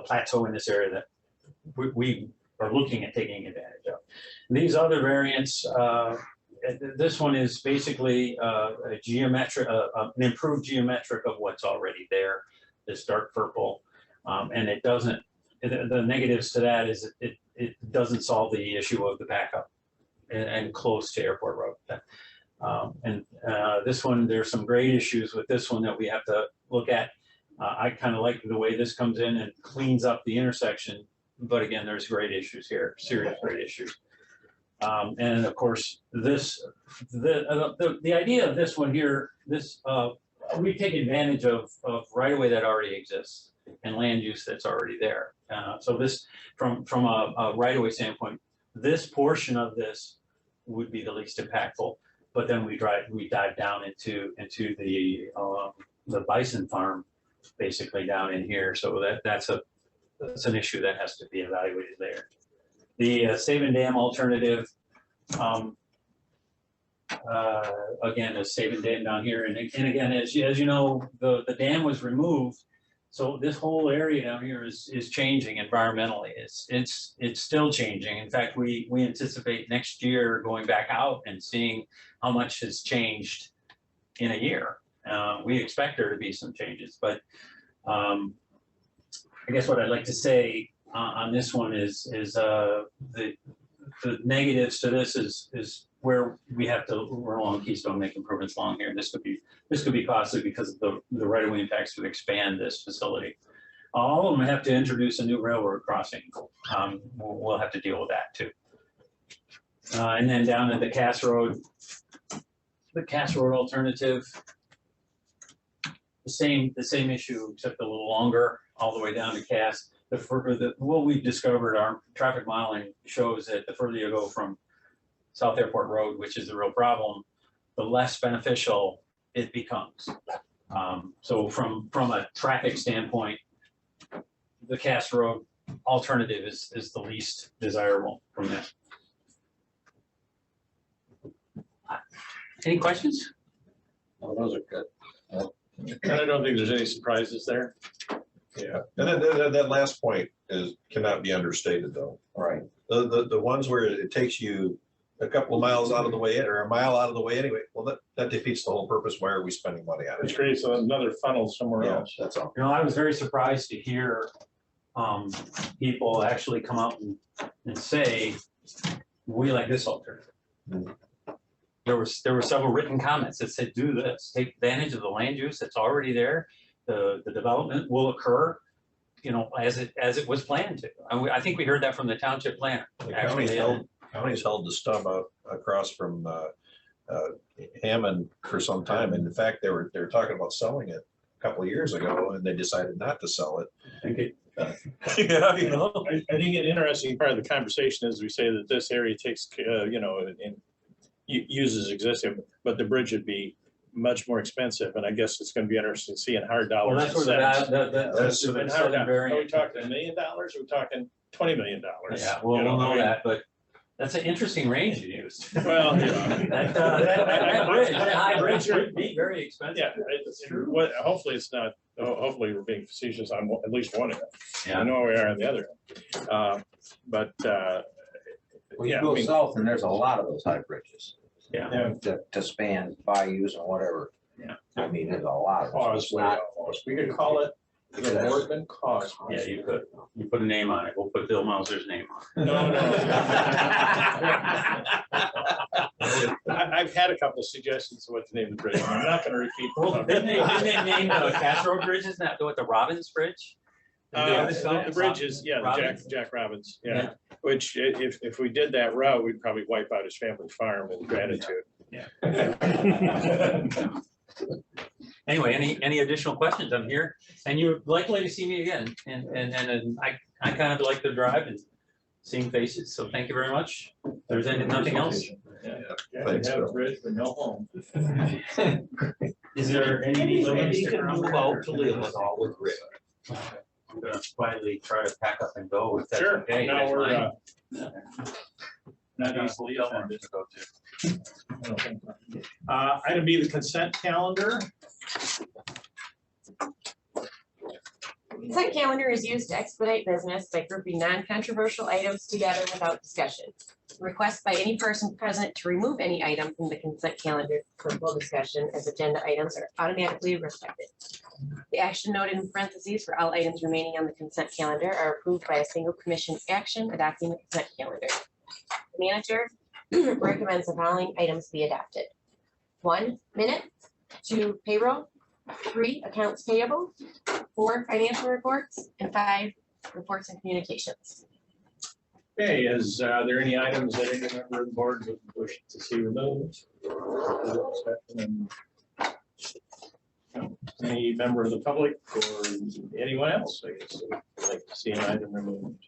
plateau in this area that we are looking at taking advantage of. These other variants, this one is basically an improved geometric of what's already there. This dark purple. And it doesn't, the negatives to that is it doesn't solve the issue of the backup and close to Airport Road. This one, there's some great issues with this one that we have to look at. I kind of like the way this comes in and cleans up the intersection, but again, there's great issues here, serious great issues. And of course, the idea of this one here, we take advantage of right of way that already exists and land use that's already there. So this, from a right of way standpoint, this portion of this would be the least impactful. But then we dive down into the bison farm, basically down in here. So that's an issue that has to be evaluated there. The Save and Dam alternative. Again, a Save and Dam down here, and again, as you know, the dam was removed, so this whole area down here is changing environmentally. It's still changing. In fact, we anticipate next year going back out and seeing how much has changed in a year. We expect there to be some changes, but I guess what I'd like to say on this one is the negatives to this is where we have to, we're along Keystone, make improvements along here. This could be costly because of the right-of-way impacts to expand this facility. All of them have to introduce a new railroad crossing. We'll have to deal with that too. And then down at the Cass Road alternative. the same issue, except a little longer, all the way down to Cass. What we've discovered, our traffic modeling shows that the further you go from South Airport Road, which is the real problem, the less beneficial it becomes. So from a traffic standpoint, the Cass Road alternative is the least desirable from that. Any questions? Oh, those are good. And I don't think there's any surprises there. Yeah, and then that last point cannot be understated though. Right. The ones where it takes you a couple of miles out of the way or a mile out of the way anyway, well, that defeats the whole purpose. Why are we spending money on It it? creates another funnel somewhere Yeah, else. that's all. You know, I was very surprised to hear people actually come out and say, we like this alternative. There were several written comments that said, do this, take advantage of the land use that's already there. The development will occur, you know, as it was planned to. I think we heard that from the township planner. County's held the stub out across from Hammond for some time. And in fact, they were talking about selling it a couple of years ago and they decided not to sell it. Yeah, you know. I think an interesting part of the conversation is we say that this area takes, you know, and uses existing, but the bridge would be much more expensive. And I guess it's going to be interesting to see in hard Well, dollars. that's where That's the in hard southern dollars. Are we variant. talking $1 million? Are we talking $20 million? Yeah, well, we'll know that, but that's an interesting range you used. Well, you know. That bridge, that high bridge would be very expensive. Yeah, it's true. What, hopefully it's not, hopefully we're being facetious on at least one of them. Yeah. I know we are on the other end. Well, you yeah, go I mean- south and there's a lot of those high bridges Yeah. to span bayous and whatever. Yeah. I mean, there's a lot of them. It's Causeway not- almost. We could call it the Boardman Causeway. Yeah, you could. You put a name on it. We'll put Bill Mauser's name on it. No. I've had a couple of suggestions of what to name the bridge. I'm not going to repeat. Well, didn't they name the Cass Road Bridge? Isn't that what the Robbins Bridge? The bridge is, yeah, the Robbins? Jack Robbins, Yeah. yeah. Which if we did that route, we'd probably wipe out his family farm in gratitude. Yeah. Anyway, any additional questions? I'm here, and you're likely to see me again. And I kind of like the drive and seeing faces. So thank you very much. If there's nothing else. Yeah, Thanks, we have a Bill. bridge, but no home. Is there any? Well, to live with all with grit. I'm gonna quietly try to pack up and go if that's Sure. okay. No, That's we're, fine. not Easily offended to go to. Item B, the consent calendar. Consent calendar is used to expedite business by grouping non-controversial items together without discussion. Request by any person present to remove any item from the consent calendar for full discussion as agenda items are automatically respected. The action noted in parentheses for all items remaining on the consent calendar are approved by a single commission action adopting the consent calendar. The manager recommends the following items be adopted. 1, minutes. 2, payroll. 3, accounts payable. 4, financial reports. And 5, reports and communications. Okay, is there any items that any member of the board would wish to see removed? Any member of the public or anyone else, I guess, would like to see an item removed?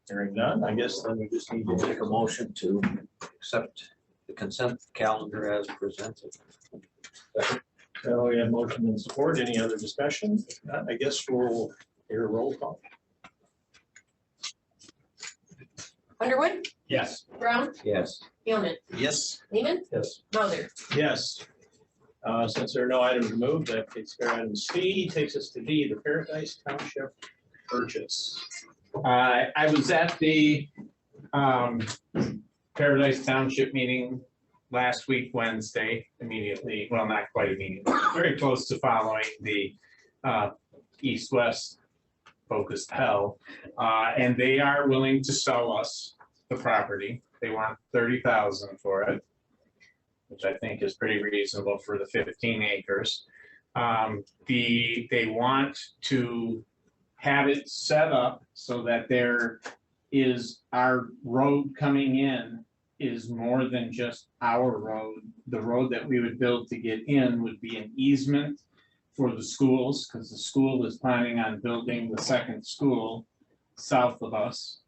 Hearing none, I guess then we just need to Make a motion to accept the consent calendar as presented. So we have motion and support. Any other discussion? If not, I guess we'll hear a roll call. Underwood, Yes. Brown, Yes. Gilman, Yes. Lehman, Yes. Mauser. Yes. Since there are no items removed, that takes care of item C, takes us to D, the Paradise Township purchase. I was at the Paradise Township meeting last week, Wednesday, immediately, well, not quite immediately, very close to following the east-west focused hell. And they are willing to sell us the property. They want 30,000 for it, which I think is pretty reasonable for the 15 acres. They want to have it set up so that there is our road coming in is more than just our road. The road that we would build to get in would be an easement for the schools, because the school is planning on building the second school south of us.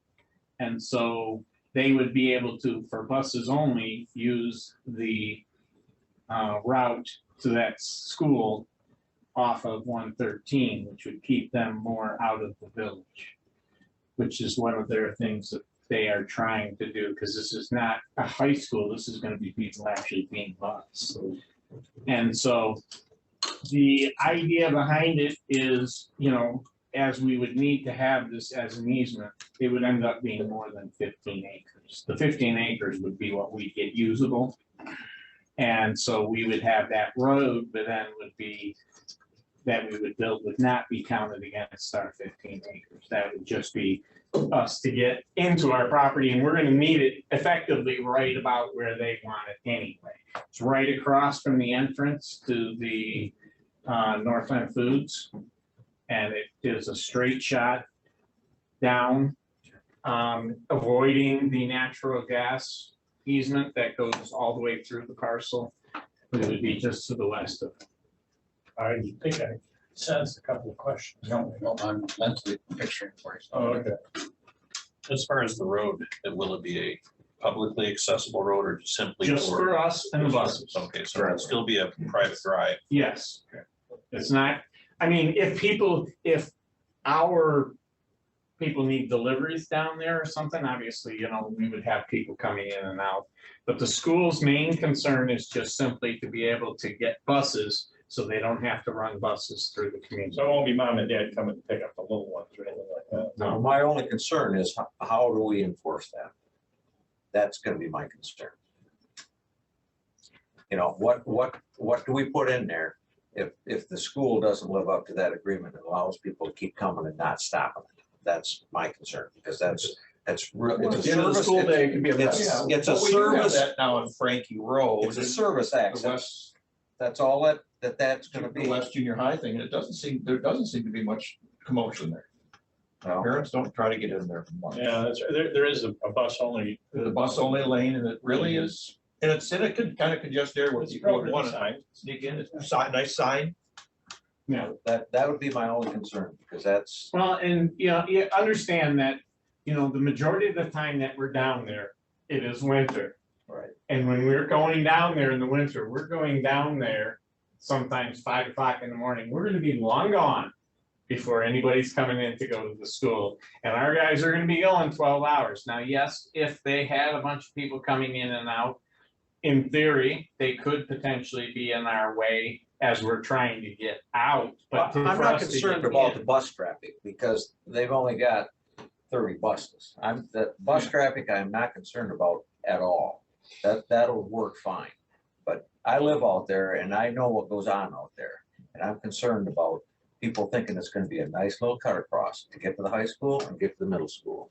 And so they would be able to, for buses only, use the route to that school off of 113, which would keep them more out of the village, which is one of their things that they are trying to do, because this is not a high school, this is going to be people actually being bused. And so the idea behind it is, you know, as we would need to have this as an easement, it would end up being more than 15 acres. The 15 acres would be what we get usable. And so we would have that road, but then would be, that we would build would not be counted against our 15 acres. That would just be us to get into our property, and we're gonna need it effectively right about where they want it anyway. It's right across from the entrance to the Northland Foods. And it is a straight shot down, avoiding the natural gas easement that goes all the way through the parcel. It would be just to the west of it. I think I sensed a couple of questions. No, I'm mentally picturing for you. Oh, okay. As far as the road, will it be a publicly accessible road or simply? Just for us and the buses. Okay, so it'll still be a private drive. Yes. It's not, I mean, if our people need deliveries down there or something, obviously, you know, we would have people coming in and out. But the school's main concern is just simply to be able to get buses so they don't have to run buses through the community. So it won't be mom and dad coming to pick up the little ones or anything like that. Now, my only concern is how do we enforce that? That's gonna be my concern. You know, what do we put in there if the school doesn't live up to that agreement and allows people to keep coming and not stopping it? That's my concern, because that's real. It's a service. School day could be a mess. It's a But we do have service. that now in Frankie Road. It's a service access. That's all that's gonna be. The West Junior High thing, and there doesn't seem to be much commotion there. Well, Parents don't try to get in there for months. Yeah, that's, there is a bus only. There's a bus only lane, and it really is, and it could kind of congest there where It's people would appropriate want to sign. sneak in. It's a nice sign. Yeah. that would be my only concern, because that's, Well, and you know, you understand that, you know, the majority of the time that we're down there, it is winter. right. And when we're going down there in the winter, we're going down there sometimes 5 o'clock in the morning. We're gonna be long gone before anybody's coming in to go to the school. And our guys are gonna be going 12 hours. Now, yes, if they had a bunch of people coming in and out, in theory, they could potentially be in our way as we're trying to get out. But I'm for not us to concerned get about in- the bus traffic, because they've only got 30 buses. The bus traffic I'm not concerned about at all. That'll work fine. But I live out there and I know what goes on out there. And I'm concerned about people thinking it's gonna be a nice little cut across to get to the high school and get to the middle school.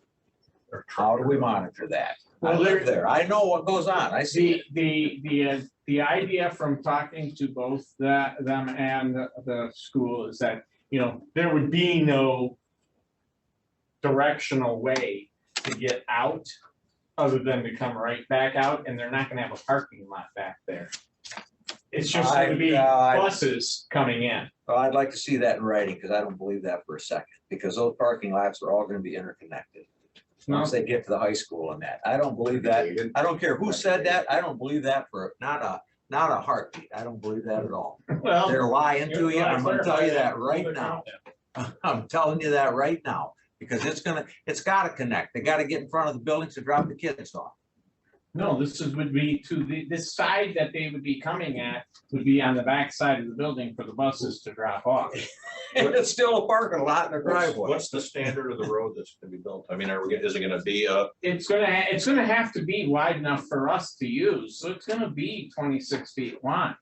How do we monitor that? I Well, live there. I know what goes on. I see it. The idea from talking to both them and the school is that, you know, there would be no directional way to get out other than to come right back out, and they're not gonna have a parking lot back there. It's just gonna be buses coming in. Well, I'd like to see that in writing, because I don't believe that for a second, because those parking lots are all gonna be interconnected. Once they get to the high school and that, I don't believe that. I don't care who said that. I don't believe that for not a heartbeat. I don't believe that at all. Well, They're lying to you. I'm gonna tell you that right now. I'm telling you that right now, because it's gotta connect. They gotta get in front of the buildings to drop the kids off. no, would be to this side that they would be coming at would be on the back side of the building for the buses to drop off. And it's still a parking lot in the driveway. What's the standard of the road that's gonna be built? I mean, is it gonna be It's gonna have to be wide enough for us to use, so it's gonna be 26 feet wide.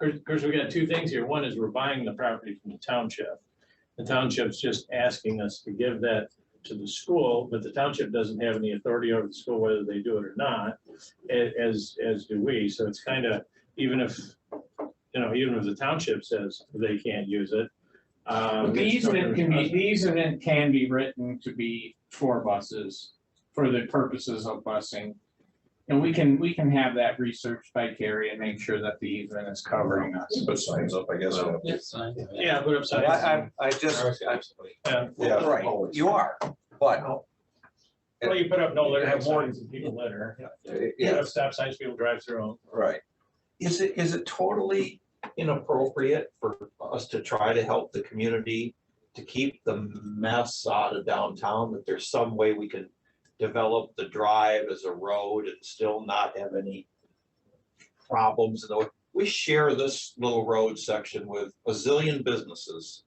Of course, we got two things here. One is we're buying the property from the township. The township's just asking us to give that to the school, but the township doesn't have any authority over the school whether they do it or not, as do we. So it's kind of, even if the township says they can't use it. The easement can be, can be written to be for buses, for the purposes of busing. And we can have that researched by Carrie and make sure that the easement is covering us. Put signs up, I guess. Yeah, put up signs. I just, Yeah. right, you are, but. Well, you put up no litter Have more- signs and people litter. You Yeah, have stop signs, people drive through them. right. Is it totally inappropriate for us to try to help the community to keep the mess out of downtown, that there's some way we can develop the drive as a road and still not have any problems? We share this little road section with a zillion businesses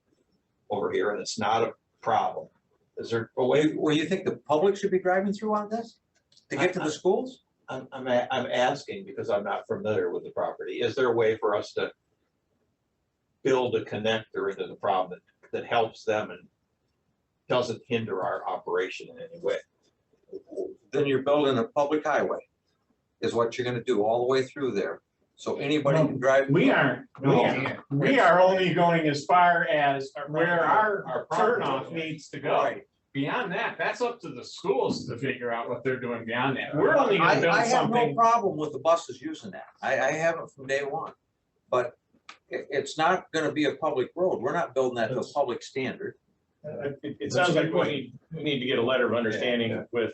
over here, and it's not a problem. Is there a way? Well, you think the public should be driving through on this to get to the schools? I'm asking because I'm not familiar with the property. Is there a way for us to build a connector into the problem that helps them and doesn't hinder our operation in any way? Then you're building a public highway, is what you're gonna do all the way through there. So anybody can drive. We aren't, we are only going as far as where our turnoff needs to go. Right. Beyond that, that's up to the schools to figure out what they're doing beyond that. We're only I gonna build have no something. problem with the buses using that. I haven't from day one. But it's not gonna be a public road. We're not building that to a public standard. It sounds like we need to get a letter of understanding with,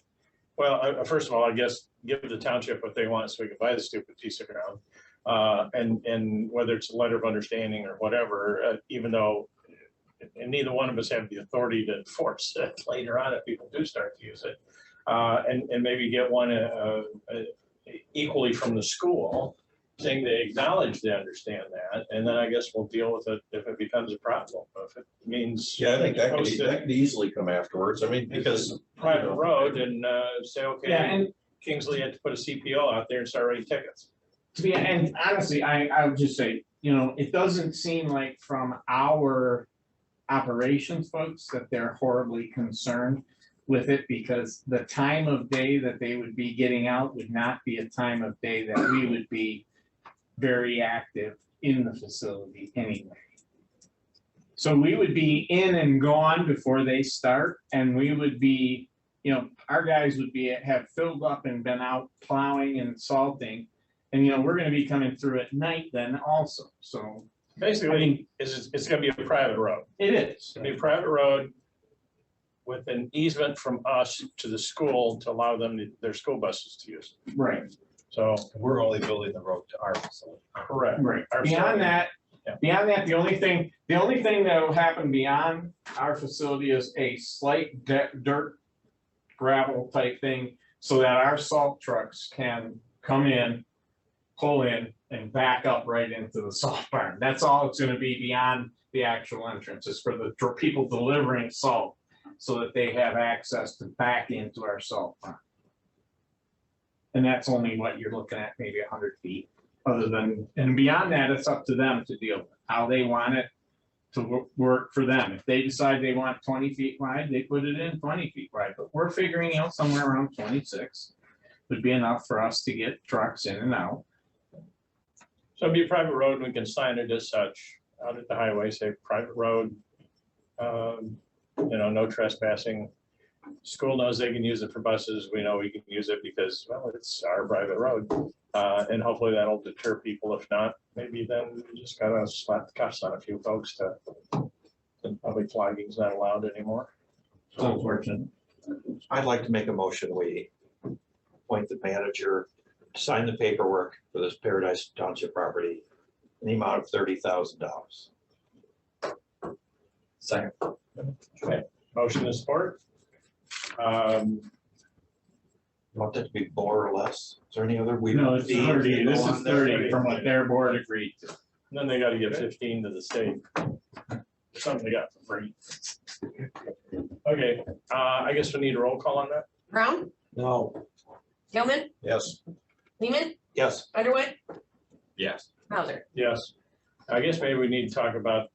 well, first of all, I guess, give the township what they want so we can buy the stupid piece of ground. And whether it's a letter of understanding or whatever, even though, and neither one of us have the authority to enforce it later on if people do start to use it. And maybe get one equally from the school, saying they acknowledge they understand that, and then I guess we'll deal with it if it becomes a problem. If it means. Yeah, I think that post it could easily come afterwards. I mean, because. Private road and say, Yeah, okay, and Kingsley had to put a CPO out there and start writing tickets. to be, and honestly, I would just say, it doesn't seem like from our operations folks that they're horribly concerned with it, because the time of day that they would be getting out would not be a time of day that we would be very active in the facility anyway. So we would be in and gone before they start, and we would be, our guys would have filled up and been out plowing and salting. And, we're gonna be coming through at night then also, so. Basically, it's gonna be a private road. It is. It's gonna be a private road with an easement from us to the school to allow them, their school buses to use it. Right, So, We're only building the road to our facility. correct. right. Our Beyond that, Yeah. the only thing that will happen beyond our facility is a slight dirt gravel type thing, so that our salt trucks can come in, pull in, and back up right into the salt barn. That's all it's gonna be beyond the actual entrance, is for people delivering salt, so that they have access to back into our salt barn. And that's only what you're looking at, maybe 100 feet, and beyond that, it's up to them to deal with how they want it to work for them. If they decide they want 20 feet wide, they put it in 20 feet wide, but we're figuring out somewhere around 26 would be enough for us to get trucks in and out. So it'd be a private road, and we can sign it as such out at the highway, say private road. No trespassing. School knows they can use it for buses. We know we can use it because, well, it's our private road. And hopefully that'll deter people. If not, maybe then we just gotta slap the cuffs on a few folks to, public flogging's not allowed anymore. It's unfortunate. I'd like to make a motion, we appoint the manager, to sign the paperwork for this Paradise Township property in the amount of $30,000. Second. Okay, motion is support. Want that to be more or less? Is there any other? No, it's 30, this is 30 from what their board agreed to. Then they gotta give 15 to the state. Something they got for free. Okay, I guess we need a roll call on that. Brown, No. Gilman, Yes. Lehman, Yes. Underwood, Yes. Mauser. Yes. I guess maybe we need to talk about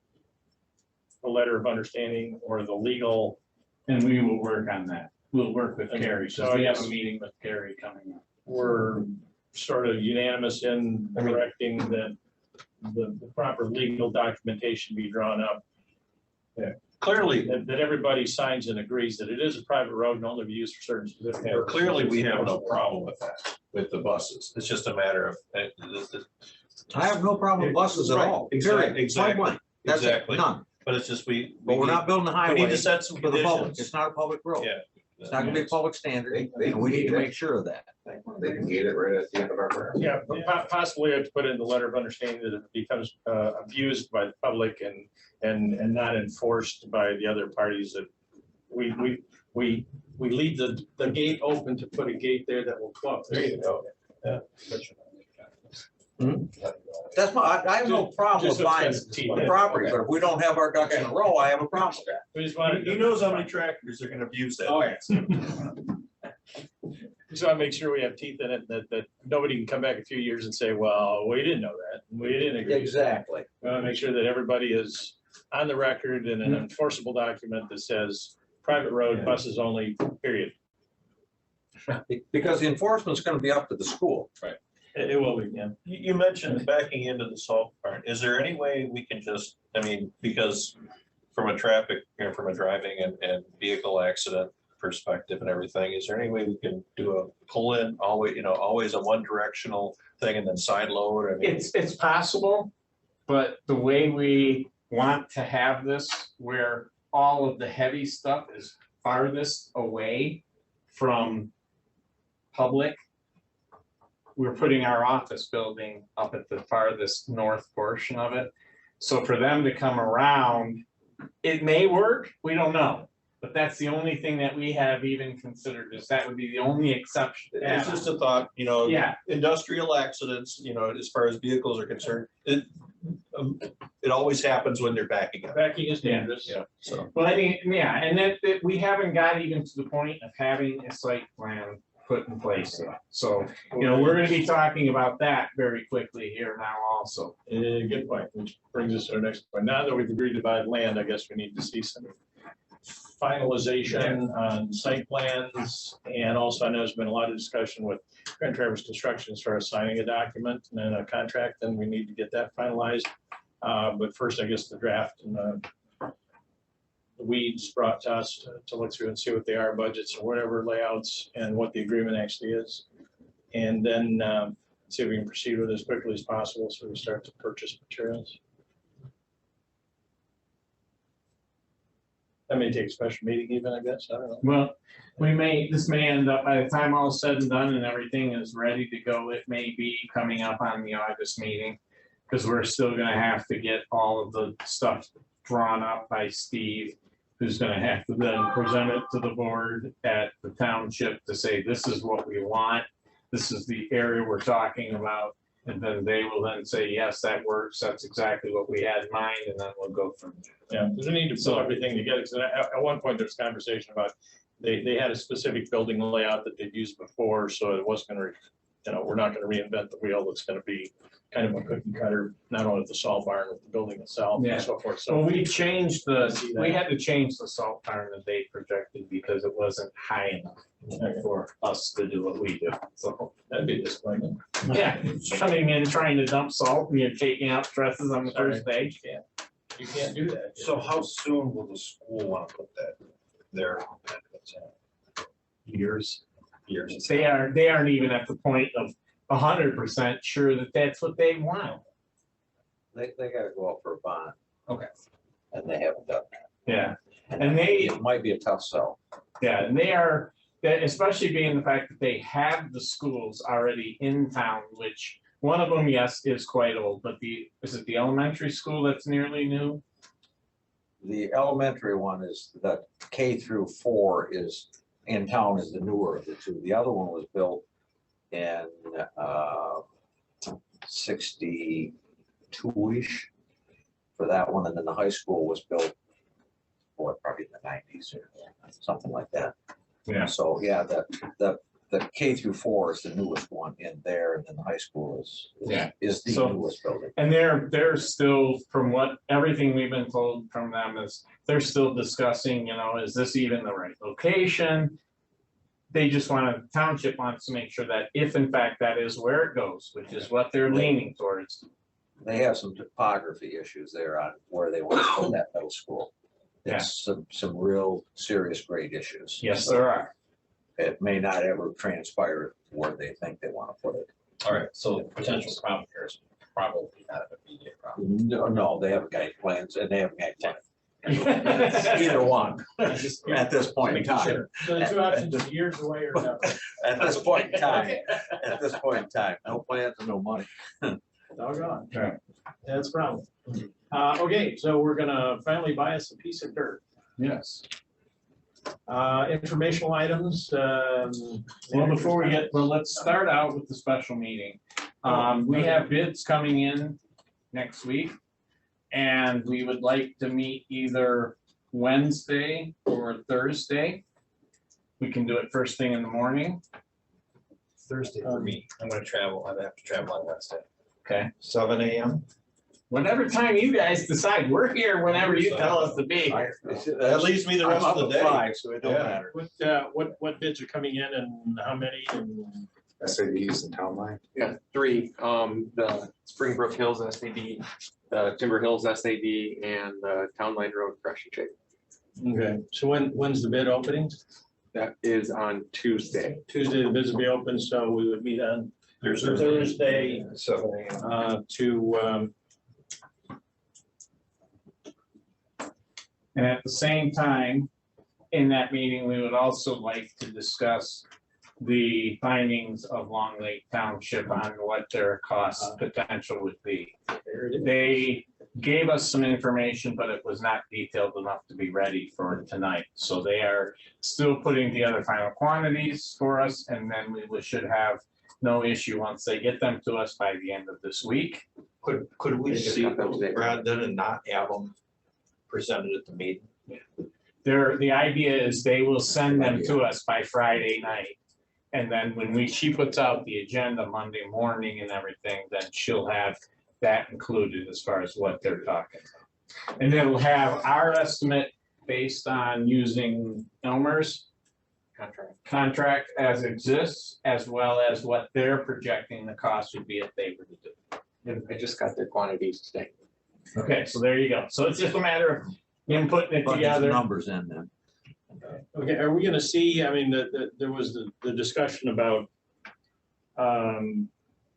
the letter of understanding or the legal. And we will work on that. We'll work with Okay, Carrie, so so we I have a guess- meeting with Carrie coming up. We're sort of unanimous in directing that the proper legal documentation be drawn up Clearly, that everybody signs and agrees that it is a private road and only be used for certain specific purposes. clearly, we have no problem with that, with the buses. It's just a matter of. I have no problem with buses at Right, all. exactly, Period. Point exactly, blank. That's it, exactly. none. But it's just we. But we're not building a We highway need to set some for the public. conditions. It's not a public road. Yeah. It's not gonna be a public standard, They and we need to can make sure of that. They can gate it right at the end of our program. Yeah, but possibly have to put in the letter of understanding that it becomes abused by the public and not enforced by the other parties, that we leave the gate open to put a gate there that will close. There you go. Yeah. That's my, I have no problem with Just buying expensive teeth. the property, but if we don't have our ducks in a row, I have a problem with that. We just wanted. He knows how many tractors are gonna abuse that. Oh, yeah. Just want to make sure we have teeth in it, that nobody can come back a few years and say, well, we didn't know that. We didn't agree. Exactly. We want to make sure that everybody is on the record in an enforceable document that says private road, buses only, period. Because the enforcement's gonna be up to the school. It will be, yeah. You mentioned backing into the salt barn. Is there any way we can just, I mean, because from a traffic, from a driving and vehicle accident perspective and everything, is there any way we can do a pull in, always a one directional thing and then side load? I mean, It's possible, but the way we want to have this, where all of the heavy stuff is farthest away from public, we're putting our office building up at the farthest north portion of it. So for them to come around, it may work, we don't know. But that's the only thing that we have even considered, is that would be the only exception. it's just a thought, Yeah, industrial accidents, as far as vehicles are concerned, it always happens when they're backing up. Backing is dangerous. Yeah, so. well, I mean, yeah, and that we haven't got even to the point of having a site plan put in place yet. So, we're gonna be talking about that very quickly here now also. Good point, which brings us to our next point. Now that we've agreed to buy land, I guess we need to see some finalization on site plans. And also, I know there's been a lot of discussion with Grand Traverse Construction as far as signing a document and then a contract, and we need to get that finalized. But first, I guess the draft and the weeds brought to us to look through and see what they are, budgets or whatever layouts, and what the agreement actually is. And then see if we can proceed with it as quickly as possible, so we start to purchase materials. That may take a special meeting even, I guess, I don't know. Well, this may end up, by the time all is said and done and everything is ready to go, it may be coming up on the August meeting. Because we're still gonna have to get all of the stuff drawn up by Steve, who's gonna have to then present it to the board at the township to say, this is what we want. This is the area we're talking about, and then they will then say, yes, that works, that's exactly what we had in mind, and then we'll go from there. Yeah, because we need to pull everything together, because at one point, there's conversation about, they had a specific building layout that they'd used before, so it wasn't gonna, we're not gonna reinvent the wheel, it's gonna be kind of a cookie cutter, not only the salt barn, but the building itself Yeah. and so forth, So so. we changed we had to change the salt barn that they projected because it wasn't high enough for us to do what we do, so. That'd be disappointing. Yeah, coming in, trying to dump salt, and you're taking out stresses on the first day. You can't do that. So how soon will the school want to put that there? Years. They aren't even at the point of 100% sure that that's what they want. They gotta go up for a bond. Okay. And they haven't done that. Yeah, and they, It might be a tough sell. yeah, and especially being the fact that they have the schools already in town, which one of them, yes, is quite old, but is it the elementary school that's nearly new? The elementary one is the K-4 is in town, is the newer of the two. The other one was built in 62-ish for that one, and then the high school was built, probably in the 90s or something like that. Yeah. So yeah, the K-4 is the newest one in there, and then the high school is the So- newest building. And they're still, from everything we've been told from them is, they're still discussing, is this even the right location? They just township wants to make sure that if in fact that is where it goes, which is what they're leaning towards. They have some topography issues there on where they want to put that middle school. It's some real serious grade issues. Yes, So there are. it may not ever transpire where they think they want to put it. All right, so potential problem here is probably not an immediate problem. No, they have guide plans and they have guide plans. Either one, at this point in time. So the two options are years away or never. At this point in time, no plans and no money. Doggone. That's a problem. Okay, so we're gonna finally buy us a piece of dirt. Yes. Informational items. Well, before we get, let's start out with the special meeting. We have bids coming in next week. And we would like to meet either Wednesday or Thursday. We can do it first thing in the morning. Thursday for me, I'm gonna travel, I have to travel on Wednesday. Okay. 7 a.m. Whatever time you guys decide, we're here whenever you tell us to be. That leaves me the rest of the day. 5, so it don't Yeah. matter. What bids are coming in and how many and SADs and town line. Yeah, 3, the Springbrook Hills SAD, the Timber Hills SAD, and the Town Line Road Crush and Shape. okay, so when's the bid opening? That is on Tuesday. Tuesday, the bids will be open, so we would meet on Thursday 7 a.m. to And at the same time, in that meeting, we would also like to discuss the findings of Long Lake Township on what their cost potential would be. They gave us some information, but it was not detailed enough to be ready for tonight. So they are still putting together final quantities for us, and then we should have no issue once they get them to us by the end of this week. Could we They just see got them today. Brad then and not have them presented at the meeting? The idea is they will send them to us by Friday night. And then when she puts out the agenda Monday morning and everything, then she'll have that included as far as what they're talking about. And it'll have our estimate based on using Elmer's contract as exists, as well as what they're projecting the cost would be if they were to do it. And I just got their quantities today. Okay, so there you go. So it's just a matter of inputting it Bunch of together. numbers in then. okay, are we gonna see, I mean, there was the discussion about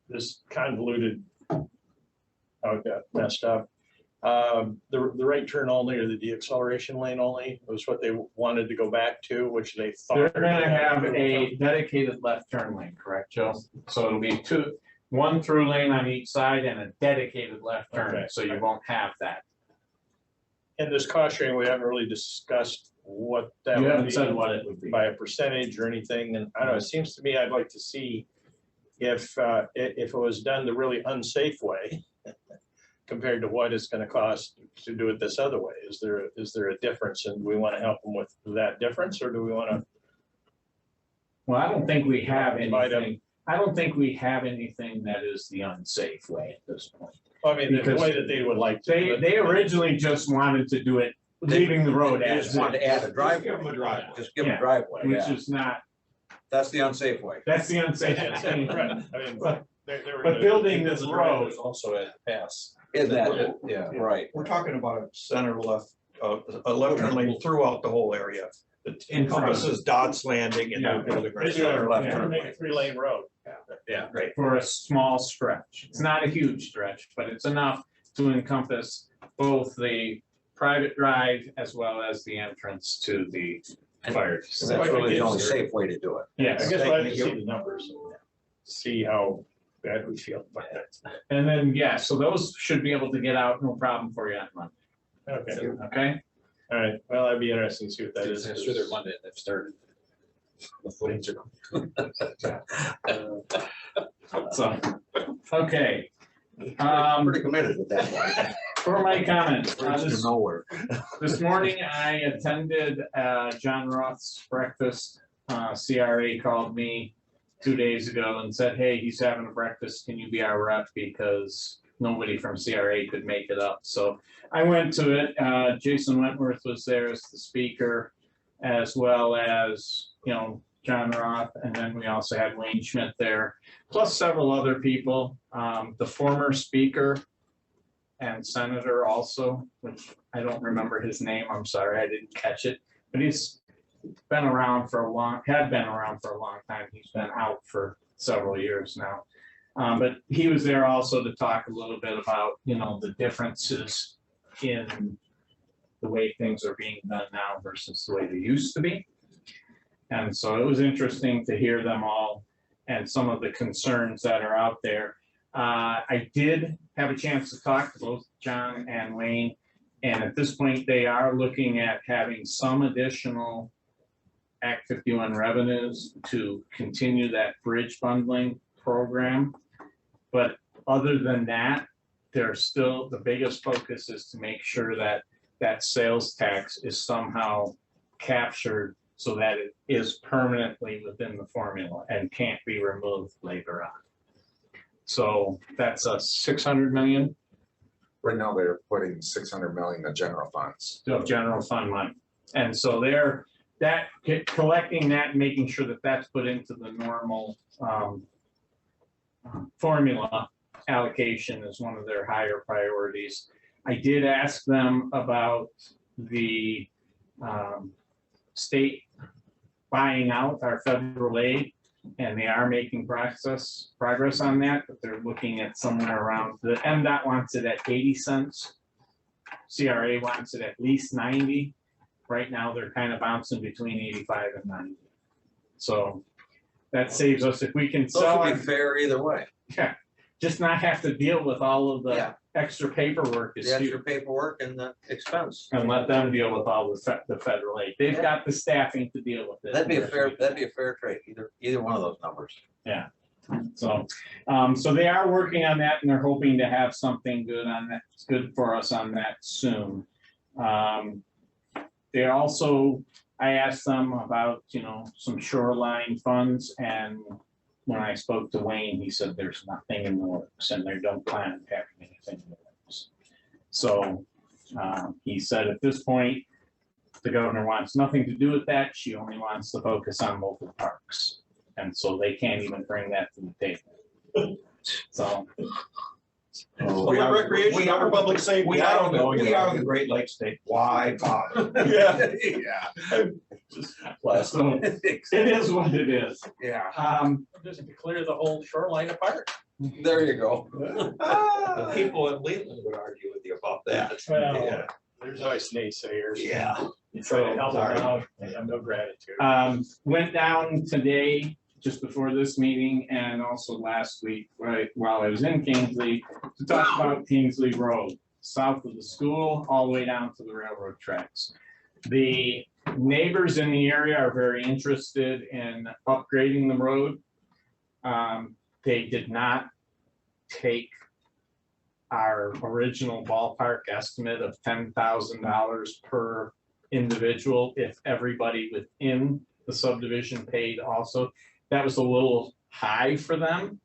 this convoluted, how it got messed up. The right turn only or the de-acceleration lane only was what they wanted to go back to, which they thought. They're gonna have a dedicated left turn lane, correct, Joe? So it'll be one through lane on each side and a dedicated left turn, Okay. so you won't have that. And this cost sharing, we haven't really discussed what that You would haven't be said what it would be. by a percentage or anything, and I don't know, it seems to me I'd like to see if it was done the really unsafe way compared to what it's gonna cost to do it this other way. Is there a difference, and we wanna help them with that difference, or do we wanna? Well, I don't think we have Invite 'em. anything, I don't think we have anything that is the unsafe way at this point. I mean, the Because way that they would like to. do it. They originally just wanted to do it, leaving the road They as just wanted to add a Give driveway. them a drive. Just give them Yeah. a driveway, which yeah. is not, That's the unsafe way. that's the unsafe. Right, I mean, But they were but gonna- building Because this the road, driveway's also at pass. Isn't that, Yeah. right? We're talking about a center left, a left turn lane throughout the whole area. That In front. encompasses Dodds Landing and Yeah. building right Basically, there. we're left gonna turn make lane. a 3-lane road. Yeah, right. for a small stretch. It's not a huge stretch, but it's enough to encompass both the private drive as well as the entrance to the fire. That's really the only safe way to do it. I Yes, guess I'd like to see the numbers, and see how bad we feel about that. and then, yeah, so those should be able to get out, no problem for you on Monday, Okay, okay? all right, well, I'd be interested to see what that is. It's through their Monday, they've started. The footings are. So, okay. Pretty committed with that one. For my comments, Bridge to nowhere. this morning I attended John Roth's breakfast. CRA called me 2 days ago and said, hey, he's having a breakfast. Can you be our rep? Because nobody from CRA could make it up. So I went to it. Jason Wentworth was there as the speaker, as well as, John Roth. And then we also had Wayne Schmidt there, plus several other people. The former speaker and senator also, which I don't remember his name. I'm sorry, I didn't catch it. But he's been around for a long, had been around for a long time. He's been out for several years now. But he was there also to talk a little bit about, you know, the differences in the way things are being done now versus the way they used to be. And so it was interesting to hear them all and some of the concerns that are out there. I did have a chance to talk to both John and Wayne, and at this point, they are looking at having some additional Act 51 revenues to continue that bridge bundling program. But other than that, they're still, the biggest focus is to make sure that that sales tax is somehow captured so that it is permanently within the formula and can't be removed later on. So that's a 600 million Right now, they're putting 600 million in general funds. of general fund money. And so they're collecting that and making sure that that's put into the normal formula allocation is one of their higher priorities. I did ask them about the state buying out our federal aid, and they are making progress on that, but they're looking at somewhere around, the MDOT wants it at 80 cents. CRA wants it at least 90. Right now, they're kind of bouncing between 85 and 90. So that saves us, if we can sell Those it, would be fair either way. yeah, just not have to deal with all of the Yeah. extra paperwork is The extra huge. paperwork and the expense. And let them deal with all the federal aid. They've Yeah. got the staffing to deal with it. That'd be a fair trade, either one of those numbers. So, so they are working on that, and they're hoping to have something good on that, good for us on that soon. They also, I asked them about, you know, some shoreline funds, and when I spoke to Wayne, he said there's nothing in the works, and they don't plan on having anything in the works. So, he said at this point, the governor wants nothing to do with that. She only wants to focus on local parks. And so they can't even bring that to the table. So. Public recreation, or public safety. We I are, don't know, we you are know. the Great Lakes state. Why bother? Yeah. Yeah. So it is what it is. Yeah. Just to clear the whole shoreline apart. There you go. The people in Leland would argue with you about that. Well, Yeah. there's always naysayers. Yeah. You try to help Sorry. them out, they have no gratitude. Went down today, just before this meeting, and also last week, right, while I was in Kingsley, to talk about Kingsley Road, south of the school, all the way down to the railroad tracks. The neighbors in the area are very interested in upgrading the road. They did not take our original ballpark estimate of $10,000 per individual if everybody within the subdivision paid also. That was a little high for them.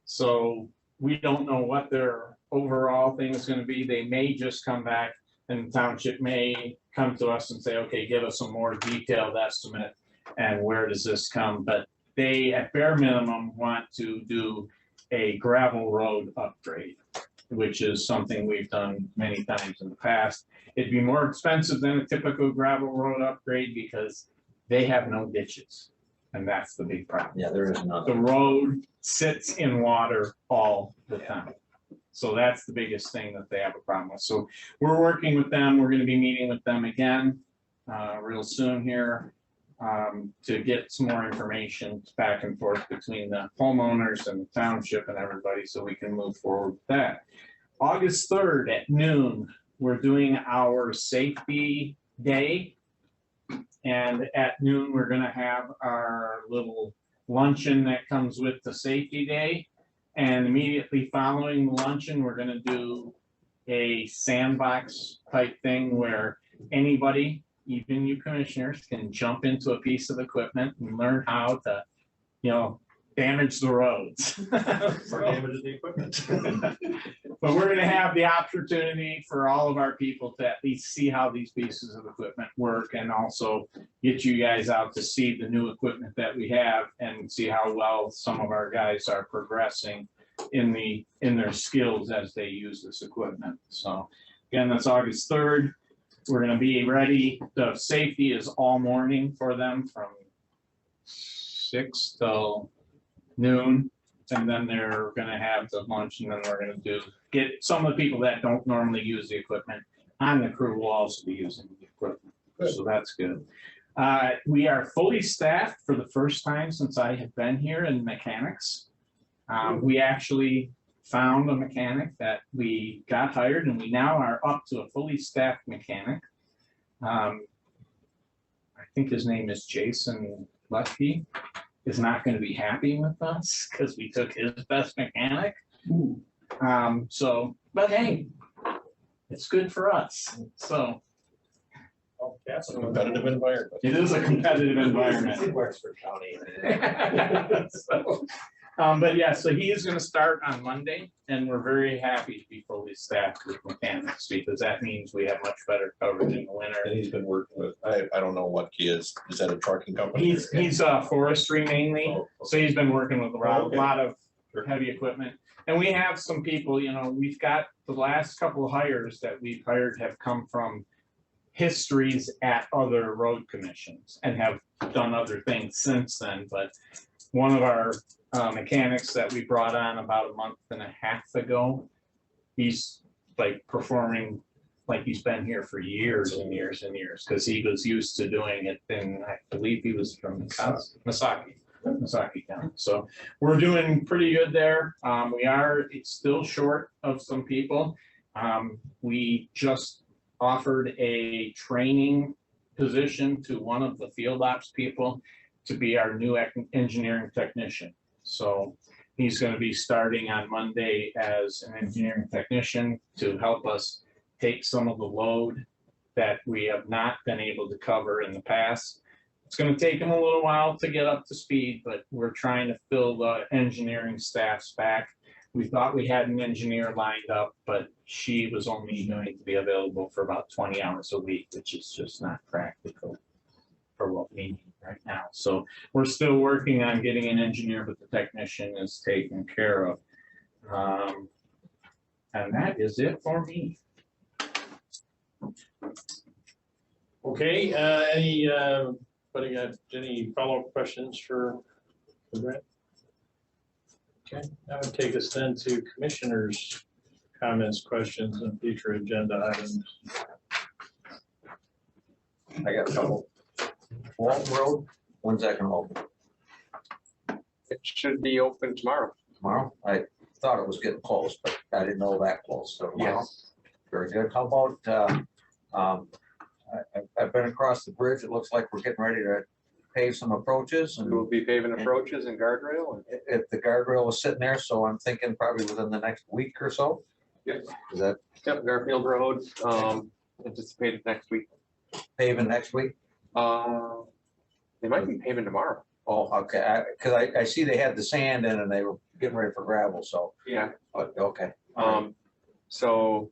So we don't know what their overall thing is going to be. They may just come back, and the township may come to us and say, okay, give us a more detailed estimate and where does this come? But they, at bare minimum, want to do a gravel road upgrade, which is something we've done many times in the past. It'd be more expensive than a typical gravel road upgrade because they have no ditches. And that's the big problem. Yeah, there is none. The road sits in water all the time. So that's the biggest thing that they have a problem with. So we're working with them. We're going to be meeting with them again real soon here to get some more information back and forth between the homeowners and the township and everybody so we can move forward with that. August 3rd at noon, we're doing our safety day. And at noon, we're gonna have our little luncheon that comes with the safety day. And immediately following the luncheon, we're gonna do a sandbox type thing where anybody, even you commissioners, can jump into a piece of equipment and learn how to, you know, damage the roads. Or damage the equipment. But we're gonna have the opportunity for all of our people to at least see how these pieces of equipment work, and also get you guys out to see the new equipment that we have and see how well some of our guys are progressing in their skills as they use this equipment. So again, that's August 3rd. We're gonna be ready. The safety is all morning for them from 6 till noon. And then they're gonna have the lunch, and then we're gonna get some of the people that don't normally use the equipment on the crew will also be using the equipment. So that's good. We are fully staffed for the first time since I have been here in mechanics. We actually found a mechanic that we got hired, and we now are up to a fully staffed mechanic. I think his name is Jason Lefke. Is not going to be happy with us because we took his best mechanic. But hey, it's good for us. So That's a competitive environment. it is a competitive environment. It works for county. So, but yeah, so he is going to start on Monday, and we're very happy to be fully staffed with mechanics because that means we have much better coverage in the winter. And he's been working with, I don't know what he is that a trucking company? He's forestry mainly, Oh, so he's been working with a Okay. lot of heavy equipment. And we have some people, we've got the last couple of hires that we've hired have come from histories at other road commissions and have done other things since then. But one of our mechanics that we brought on about a month and a half ago, he's like performing like he's been here for years and years and years because he was used to doing it. And I believe he was from Misaki County. So we're doing pretty good there. It's still short of some people. We just offered a training position to one of the field ops people to be our new engineering technician. So he's going to be starting on Monday as an engineering technician to help us take some of the load that we have not been able to cover in the past. It's going to take him a little while to get up to speed, but we're trying to fill the engineering staffs back. We thought we had an engineer lined up, but she was only going to be available for about 20 hours a week, which is just not practical for what we need right now. So we're still working on getting an engineer, but the technician is taken care of. And that is it for me. Okay, anybody got any follow-up questions for Brent? Okay, that would take us then to commissioners' comments, questions, and future agenda items. I got a couple. Walton Road, when's that gonna open? It should be open tomorrow. Tomorrow? I thought it was getting close, but I didn't know that close, so tomorrow. Yes. Very good. How about, I've been across the bridge. It looks like we're getting ready to pave some approaches, We and will be paving approaches and guardrail. And if the guardrail was sitting there, so I'm thinking probably within the next week or so. Yep. Is that Yep, Garfield Road, anticipated next week. paving next week? They might be paving tomorrow. Oh, okay, because I see they had the sand in and they were getting ready for gravel, so, Yeah. okay. So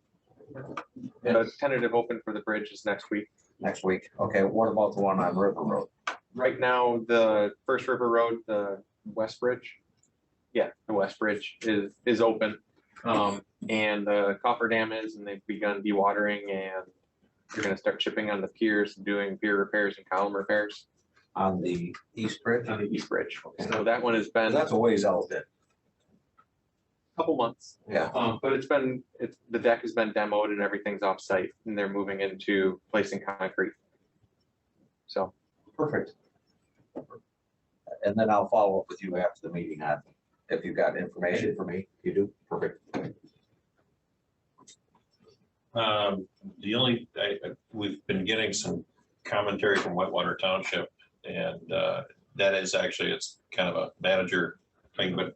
the tentative open for the bridge is next week. Next week. Okay, what about the one on River Road? Right now, the First River Road, the West Bridge. Yeah, the West Bridge is open. And the coffer dam is, and they've begun dewatering, and they're gonna start chipping on the piers and doing pier repairs and column repairs On the East Bridge? on the East Bridge. Okay. So that one has been That's a ways out then. couple months. Yeah. But the deck has been demoed and everything's off site, and they're moving into placing concrete. So, Perfect. And then I'll follow up with you after the meeting on if you've got information for me. You do? Perfect. We've been getting some commentary from Whitewater Township, and that is actually, it's kind of a manager thing, but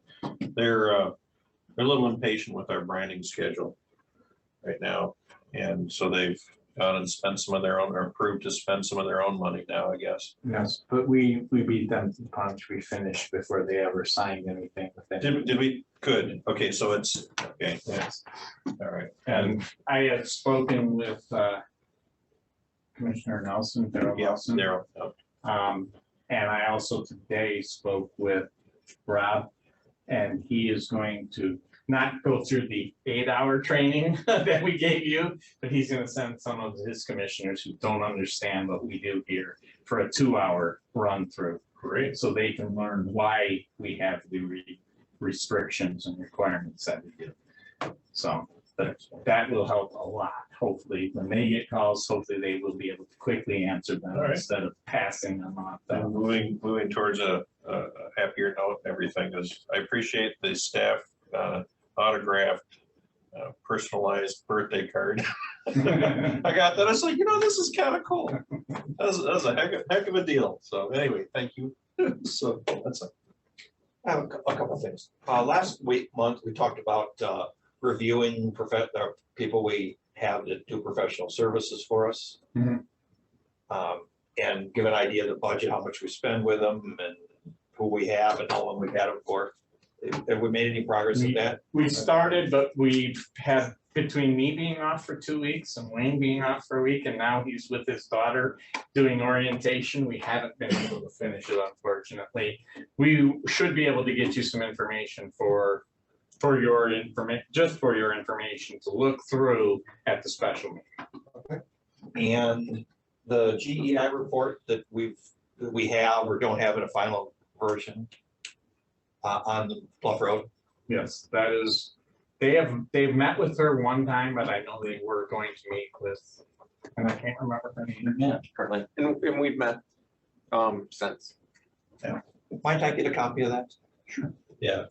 they're a little impatient with our branding schedule right now. And so they've gone and spent some of their own, or approved to spend some of their own money now, I guess. Yes, but we beat them to the punch. We finished before they ever signed anything with them. Did we? Good. Okay, so it's, okay, Yes. all right. And I had spoken with Commissioner Nelson, Darrell Yeah, Nelson. there. And I also today spoke with Rob, and he is going to not go through the 8-hour training that we gave you, but he's gonna send some of his commissioners who don't understand what we do here for a 2-hour run through. Great. So they can learn why we have the restrictions and requirements that we do. So that will help a lot. Hopefully, when they get calls, hopefully they will be able to quickly answer them All right. instead of passing them off. Moving towards a happier note and everything is, I appreciate the staff autographed, personalized birthday card. I got that. I was like, this is kind of cool. That's a heck of a deal. So anyway, thank you. So that's it. I have a couple of things. Last month, we talked about reviewing people we have that do professional services for us. Mhm. And give an idea of the budget, how much we spend with them and who we have and how long we've had them for. Have we made any progress with that? We started, but we've had, between me being off for 2 weeks and Wayne being off for a week, and now he's with his daughter doing orientation, we haven't been able to finish it, unfortunately. We should be able to get you some information for your information to look through at the special meeting. And the GEI report that we have or don't have in a final version on the Bluff Road. Yes, that is, they've met with her one time, but I know they were going to meet with, and I can't remember her name. Yeah. Currently, and we've met since. Might I get a copy of that? Sure. Yeah.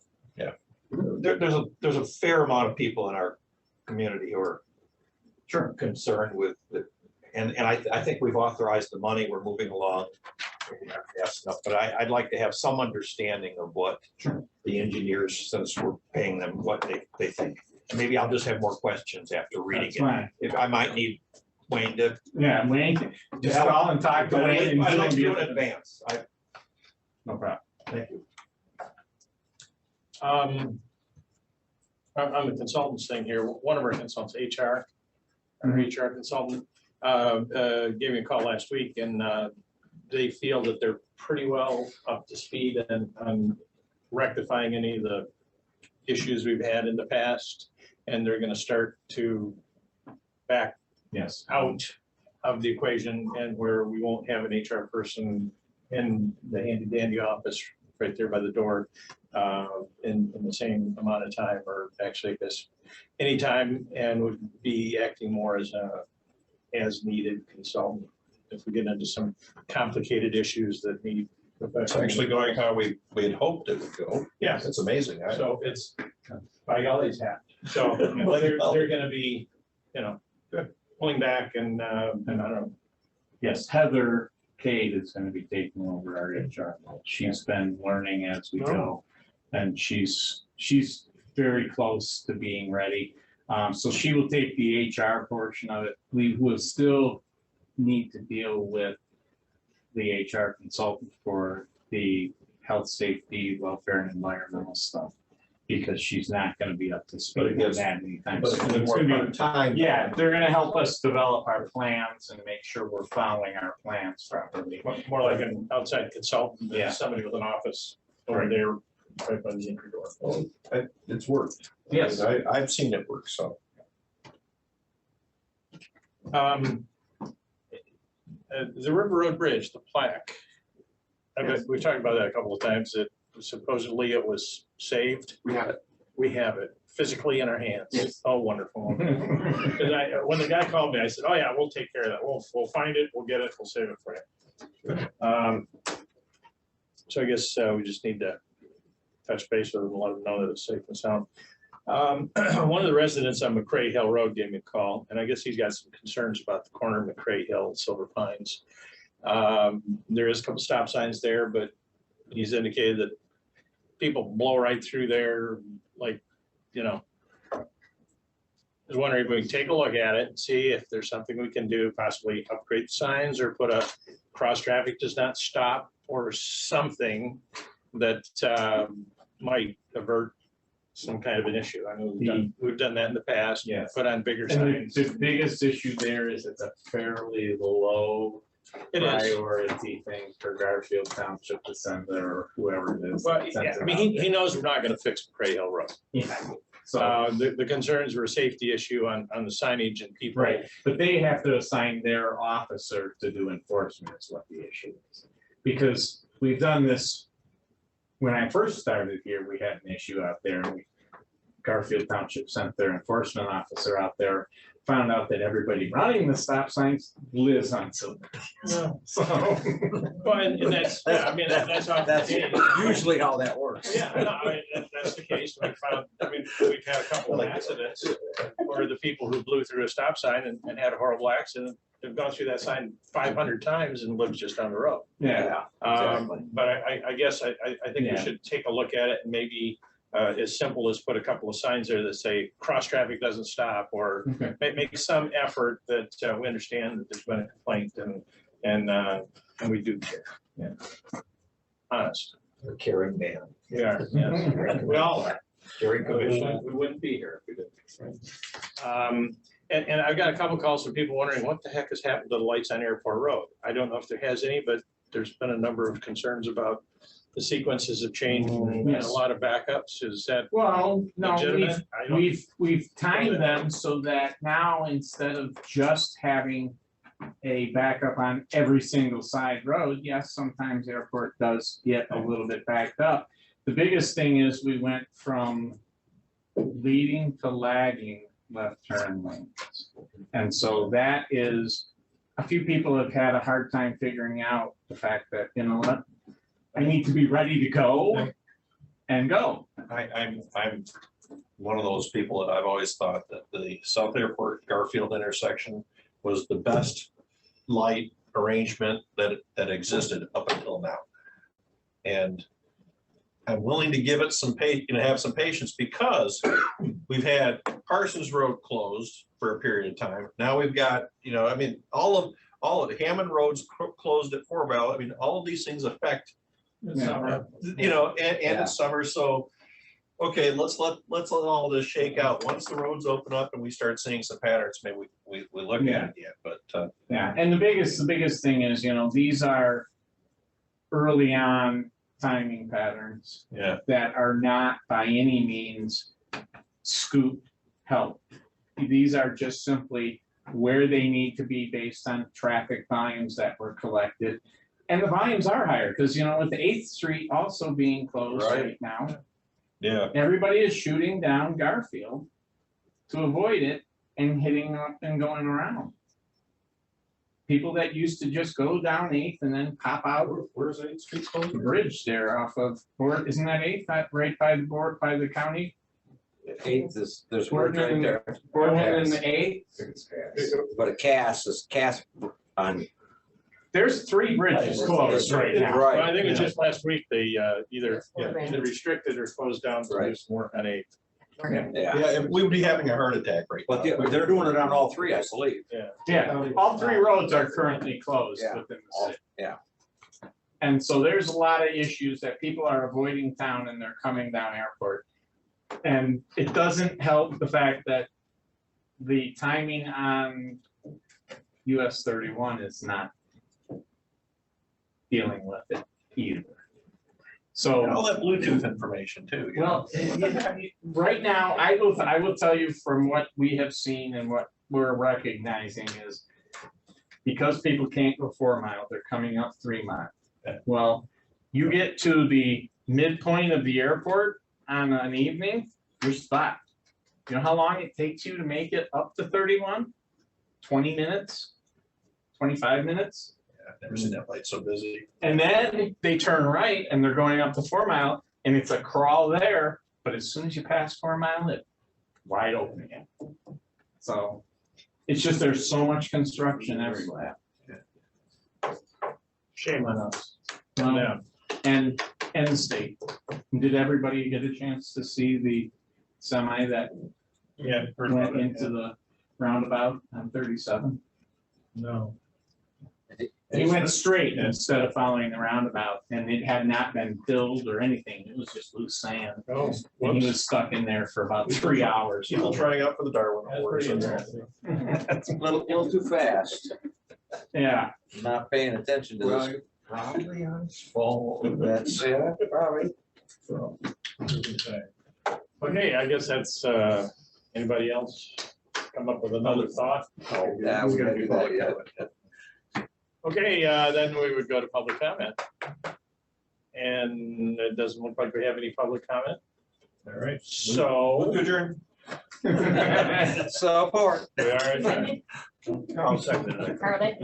There's a fair amount of people in our community who are concerned with the, and I think we've authorized the money, we're moving along. Maybe not fast enough, but I'd like to have some understanding of what the engineers, since we're paying them, what they think. And maybe I'll just have more questions after reading That's it. fine. If I might need Wayne to. Yeah, Wayne, just call and talk to Wayne. I'd like to do and it in advance. No problem. Thank you. On the consultants thing here, one of our consultants, our HR consultant, gave me a call last week, and they feel that they're pretty well up to speed and rectifying any of the issues we've had in the past, and they're gonna start to back out of the equation, and where we won't have an HR person in the handy dandy office right there by the door in the same amount of time, or actually I guess anytime, and would be acting more as a as needed consultant if we get into some complicated issues that need. It's actually going how we had hoped it would go. Yeah. It's amazing. So it's, by golly's hat. So they're gonna be, pulling back and I don't know. Yes, Heather Cade is gonna be taking over our HR. She's been learning as we go, and she's very close to being ready. So she will take the HR portion of it. We will still need to deal with the HR consultant for the health, safety, welfare, and environmental stuff, because she's not gonna be up to speed with that anytime But it's soon. gonna It's be gonna more be- time. Yeah, they're gonna help us develop our plans and make sure we're following our plans properly. More like an outside consultant Yeah. than somebody with an office over there right by the entry door. Well, it's worked. Yes. I've seen it work, so. The River Road Bridge, the plaque. We talked about that a couple of times, that supposedly it was saved. We have it. We have it physically in our hands. Yes. Oh, wonderful. Because when the guy called me, I said, oh yeah, we'll take care of that. We'll find it, we'll get it, we'll save it for you. So I guess we just need to touch base with them and let them know that it's safe and sound. One of the residents on McCray Hill Road gave me a call, and I guess he's got some concerns about the corner of McCray Hill and Silver Pines. There is a couple stop signs there, but he's indicated that people blow right through there, like, I was wondering if we can take a look at it and see if there's something we can do, possibly upgrade signs or put a cross traffic does not stop or something that might avert some kind of an issue. I know we've done that in the past. Yes. Put on bigger And signs. the biggest issue there is it's a fairly low It is. priority thing for Garfield Township to send there, or whoever it is. Well, sends yeah, it I mean, out he knows we're not gonna fix McCray Hill Road. there. Yeah. So, The concerns were a safety issue on the signage and people. Right, but they have to assign their officer to do enforcement is what the issue is. Because we've done this, when I first started here, we had an issue out there. And Garfield Township sent their enforcement officer out there, found out that everybody running the stop signs lives on Silver. So. Well, and that's, yeah, I mean, that's how. That's usually how that works. Yeah, no, I mean, that's the case. We've had a couple of accidents where the people who blew through a stop sign and had a horrible accident have gone through that sign 500 times and lives just down the road. Yeah. But I guess I think we should take a look at it and maybe as simple as put a couple of signs there that say cross traffic doesn't stop, or make some effort that we understand that there's been a complaint and we do care. Yeah. Honest. A caring man. We are, yes. We all are. Caring commission. We wouldn't be here if we didn't. And I've got a couple calls from people wondering what the heck has happened to the lights on Airport Road. I don't know if there has any, but there's been a number of concerns about the sequences have changed and a lot of backups. Is that Well, no, legitimate? we've timed them so that now instead of just having a backup on every single side road, yes, sometimes airport does get a little bit backed up. The biggest thing is we went from leading to lagging left turn lanes. And so that is, a few people have had a hard time figuring out the fact that, you know what, I need to be ready to go and go. I'm one of those people that I've always thought that the South Airport Garfield intersection was the best light arrangement that existed up until now. And I'm willing to give it some have some patience, because we've had Parsons Road closed for a period of time. Now we've got, all of Hammond Road's closed at 4 Mile. I mean, all of these things affect, and it's summer. So, okay, let's let all this shake out. Once the roads open up and we start seeing some patterns, maybe we look at it again. But and the biggest thing is, these are early on timing patterns that are not by any means scoop help. These are just simply where they need to be based on traffic volumes that were collected. And the volumes are higher because, with the 8th Street also being closed right now, everybody is shooting down Garfield to avoid it and hitting up and going around. People that used to just go down 8th and then pop out. Where's 8th Street closed? The bridge there off of, isn't that 8th, right by the board, by the county? 8th is, there's one right there. Boardman and the 8th. But a cast on. There's 3 bridges closed right now. Well, I think it was just last week, they either restricted or closed down to produce more on 8th. Yeah, we would be having a heart attack right now. But they're doing it on all 3, I believe. Yeah, all 3 roads are currently closed within the city. Yeah. And so there's a lot of issues that people are avoiding town and they're coming down Airport. And it doesn't help the fact that the timing on US 31 is not dealing with it either. So all that Bluetooth information too. Well, right now, I will tell you from what we have seen and what we're recognizing is because people can't go 4 Mile, they're coming up 3 Mile. Well, you get to the midpoint of the airport on an evening, you're stopped. You know how long it takes you to make it up to 31? 20 minutes, 25 minutes. I've never seen that light so busy. And then they turn right and they're going up to 4 Mile and it's a crawl there, but as soon as you pass 4 Mile, it's wide open again. So it's just, there's so much construction everywhere. Shame on us. And the state. Did everybody get a chance to see the semi that went into the roundabout on 37? No. He went straight instead of following the roundabout, and it had not been filled or anything. It was just loose sand. Oh, and he was stuck in there for about 3 hours. People trying out for the Darwin Awards. That's a little too fast. Yeah. Not paying attention to this. Probably on his phone. That's, probably. Well, Okay, I guess that's, anybody else come up with another thought? Yeah, we gotta do that, yeah. Okay, then we would go to public comment. And it doesn't look like we have any public comment. All right. So. Adjourn. Support. We are adjourned. I'll second it. Carly?